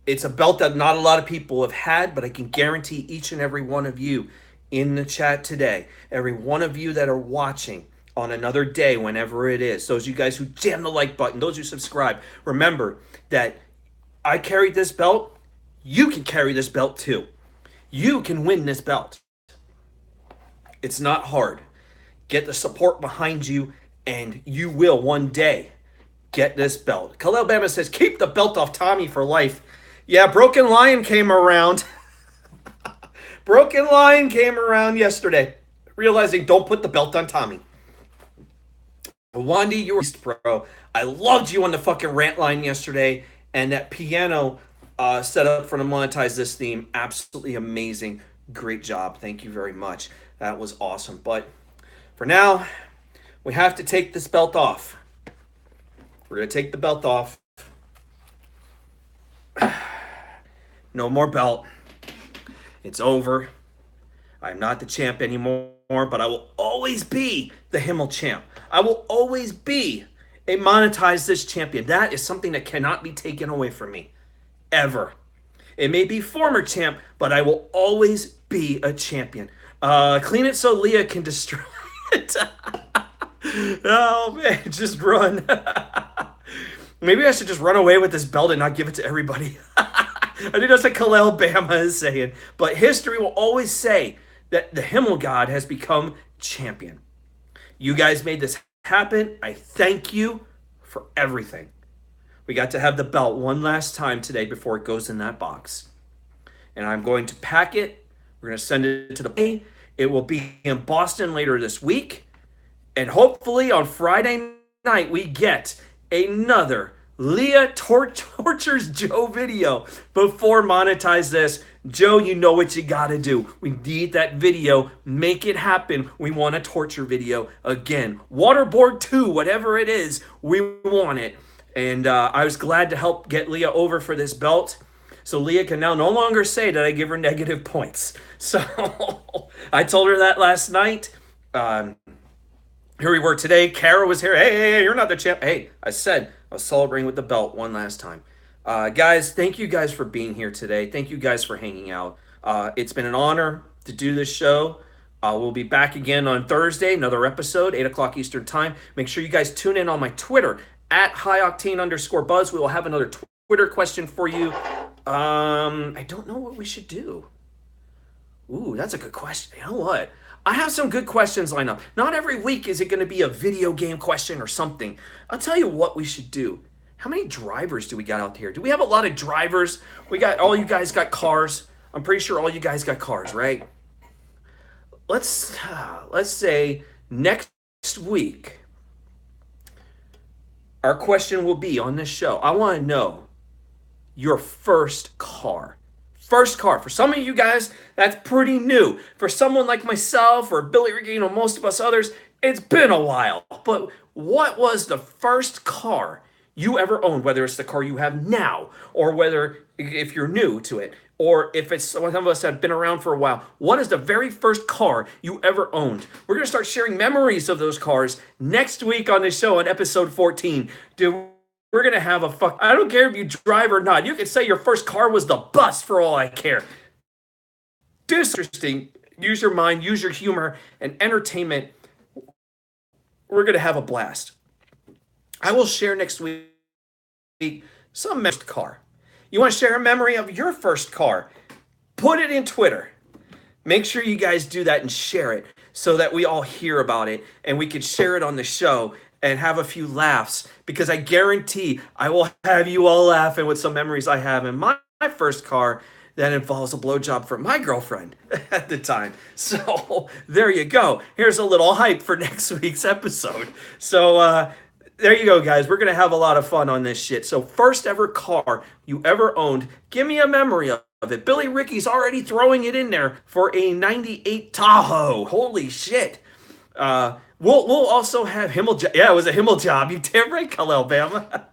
It's a belt that not a lot of people have had, but I can guarantee each and every one of you in the chat today, every one of you that are watching on another day, whenever it is, those of you guys who jam the like button, those who subscribe, remember that I carried this belt. You can carry this belt too. You can win this belt. It's not hard. Get the support behind you, and you will one day get this belt. Khalil Bama says, keep the belt off Tommy for life. Yeah, Broken Lion came around. Broken Lion came around yesterday, realizing don't put the belt on Tommy. Wandy, you were bro. I loved you on the fucking rant line yesterday, and that piano set up for the monetize this theme, absolutely amazing. Great job. Thank you very much. That was awesome. But for now, we have to take this belt off. We're going to take the belt off. No more belt. It's over. I'm not the champ anymore, but I will always be the Himmel champ. I will always be a monetize this champion. That is something that cannot be taken away from me. Ever. It may be former champ, but I will always be a champion. Clean it so Leah can destroy it. Oh, man, just run. Maybe I should just run away with this belt and not give it to everybody. I think that's what Khalil Bama is saying. But history will always say that the Himmelgod has become champion. You guys made this happen. I thank you for everything. We got to have the belt one last time today before it goes in that box. And I'm going to pack it. We're going to send it to the plane. It will be in Boston later this week. And hopefully on Friday night, we get another Leah tortures Joe video before monetize this. Joe, you know what you got to do. We need that video. Make it happen. We want a torture video again. Waterboard 2, whatever it is, we want it. And I was glad to help get Leah over for this belt. So Leah can now no longer say that I give her negative points. So I told her that last night. Here we were today. Kara was here. Hey, you're not the champ. Hey, I said I was celebrating with the belt one last time. Guys, thank you guys for being here today. Thank you guys for hanging out. It's been an honor to do this show. We'll be back again on Thursday, another episode, 8 o'clock Eastern time. Make sure you guys tune in on my Twitter, at @highoctane_buzz. We will have another Twitter question for you. I don't know what we should do. Ooh, that's a good question. You know what? I have some good questions lined up. Not every week is it going to be a video game question or something. I'll tell you what we should do. How many drivers do we got out here? Do we have a lot of drivers? We got, all you guys got cars. I'm pretty sure all you guys got cars, right? Let's say next week, our question will be on this show. I want to know your first car. First car. For some of you guys, that's pretty new. For someone like myself or Billy Ricky, most of us others, it's been a while. But what was the first car you ever owned? Whether it's the car you have now, or whether if you're new to it, or if it's some of us have been around for a while. What is the very first car you ever owned? We're going to start sharing memories of those cars next week on this show on episode 14. Dude, we're going to have I don't care if you drive or not. You can say your first car was the bus for all I care. Do interesting. Use your mind, use your humor, and entertainment. We're going to have a blast. I will share next week some first car. You want to share a memory of your first car? Put it in Twitter. Make sure you guys do that and share it so that we all hear about it and we can share it on the show and have a few laughs, because I guarantee I will have you all laughing with some memories I have in my first car that involves a blowjob from my girlfriend at the time. So there you go. Here's a little hype for next week's episode. So there you go, guys. We're going to have a lot of fun on this shit. So first ever car you ever owned, give me a memory of it. Billy Ricky's already throwing it in there for a 98 Tahoe. Holy shit. We'll also have Himmelgod. Yeah, it was a Himmelgod. You damn right, Khalil Bama.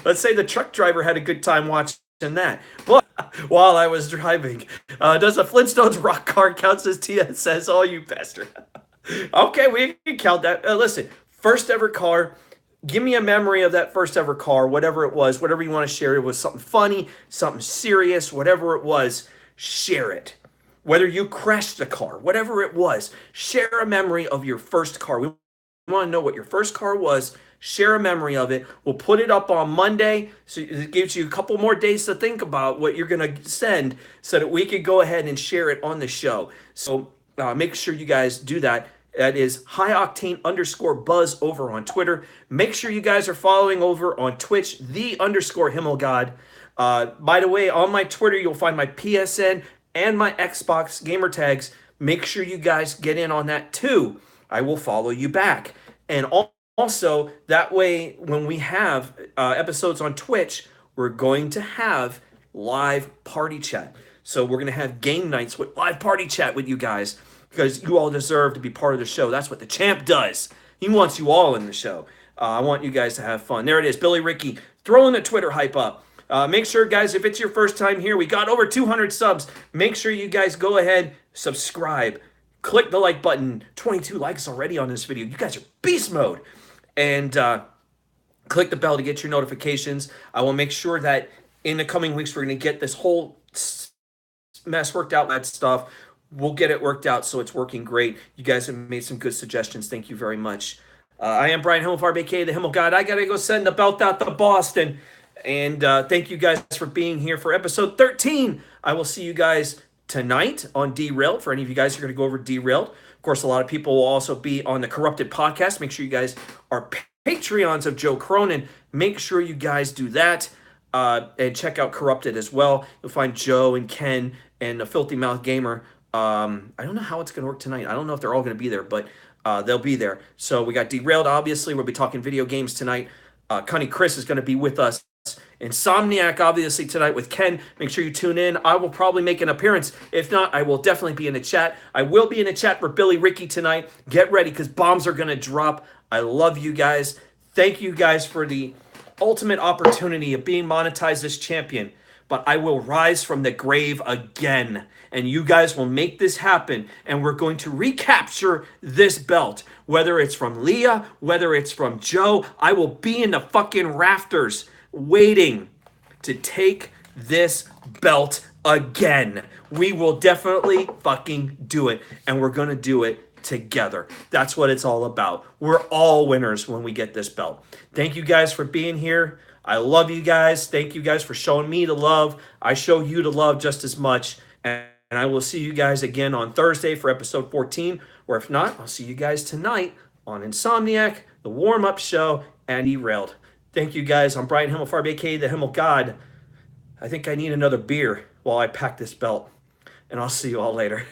Let's say the truck driver had a good time watching that. But while I was driving, does a Flintstones rock car count as TSS? Oh, you bastard. Okay, we can count that. Listen, first ever car. Give me a memory of that first ever car, whatever it was, whatever you want to share. It was something funny, something serious, whatever it was, share it. Whether you crashed the car, whatever it was, share a memory of your first car. We want to know what your first car was. Share a memory of it. We'll put it up on Monday, so it gives you a couple more days to think about what you're going to send so that we can go ahead and share it on the show. So make sure you guys do that. That is high-octane_buzz over on Twitter. Make sure you guys are following over on Twitch, _Himmelgod. By the way, on my Twitter, you'll find my PSN and my Xbox gamer tags. Make sure you guys get in on that too. I will follow you back. And also, that way, when we have episodes on Twitch, we're going to have live party chat. So we're going to have game nights with live party chat with you guys, because you all deserve to be part of the show. That's what the champ does. He wants you all in the show. I want you guys to have fun. There it is, Billy Ricky, throwing the Twitter hype up. Make sure, guys, if it's your first time here, we got over 200 subs. Make sure you guys go ahead, subscribe, click the like button. 22 likes already on this video. You guys are beast mode. And click the bell to get your notifications. I will make sure that in the coming weeks, we're going to get this whole mess worked out, that stuff. We'll get it worked out so it's working great. You guys have made some good suggestions. Thank you very much. I am Brian Himmelfarb, a.k.a. the Himmelgod. I got to go send the belt out to Boston. And thank you guys for being here for episode 13. I will see you guys tonight on Derailed. For any of you guys who are going to go over Derailed. Of course, a lot of people will also be on the Corrupted podcast. Make sure you guys are Patreons of Joe Cronin. Make sure you guys do that. And check out Corrupted as well. You'll find Joe and Ken and the Filthy Mouth Gamer. I don't know how it's going to work tonight. I don't know if they're all going to be there, but they'll be there. So we got Derailed, obviously. We'll be talking video games tonight. Connie Chris is going to be with us. Insomniac, obviously, tonight with Ken. Make sure you tune in. I will probably make an appearance. If not, I will definitely be in the chat. I will be in the chat for Billy Ricky tonight. Get ready, because bombs are going to drop. I love you guys. Thank you guys for the ultimate opportunity of being monetized as champion. But I will rise from the grave again. And you guys will make this happen. And we're going to recapture this belt. Whether it's from Leah, whether it's from Joe, I will be in the fucking rafters waiting to take this belt again. We will definitely fucking do it. And we're going to do it together. That's what it's all about. We're all winners when we get this belt. Thank you guys for being here. I love you guys. Thank you guys for showing me the love. I show you the love just as much. And I will see you guys again on Thursday for episode 14. Or if not, I'll see you guys tonight on Insomniac, the warm-up show, and Derailed. Thank you guys. I'm Brian Himmelfarb, a.k.a. the Himmelgod. I think I need another beer while I pack this belt. And I'll see you all later.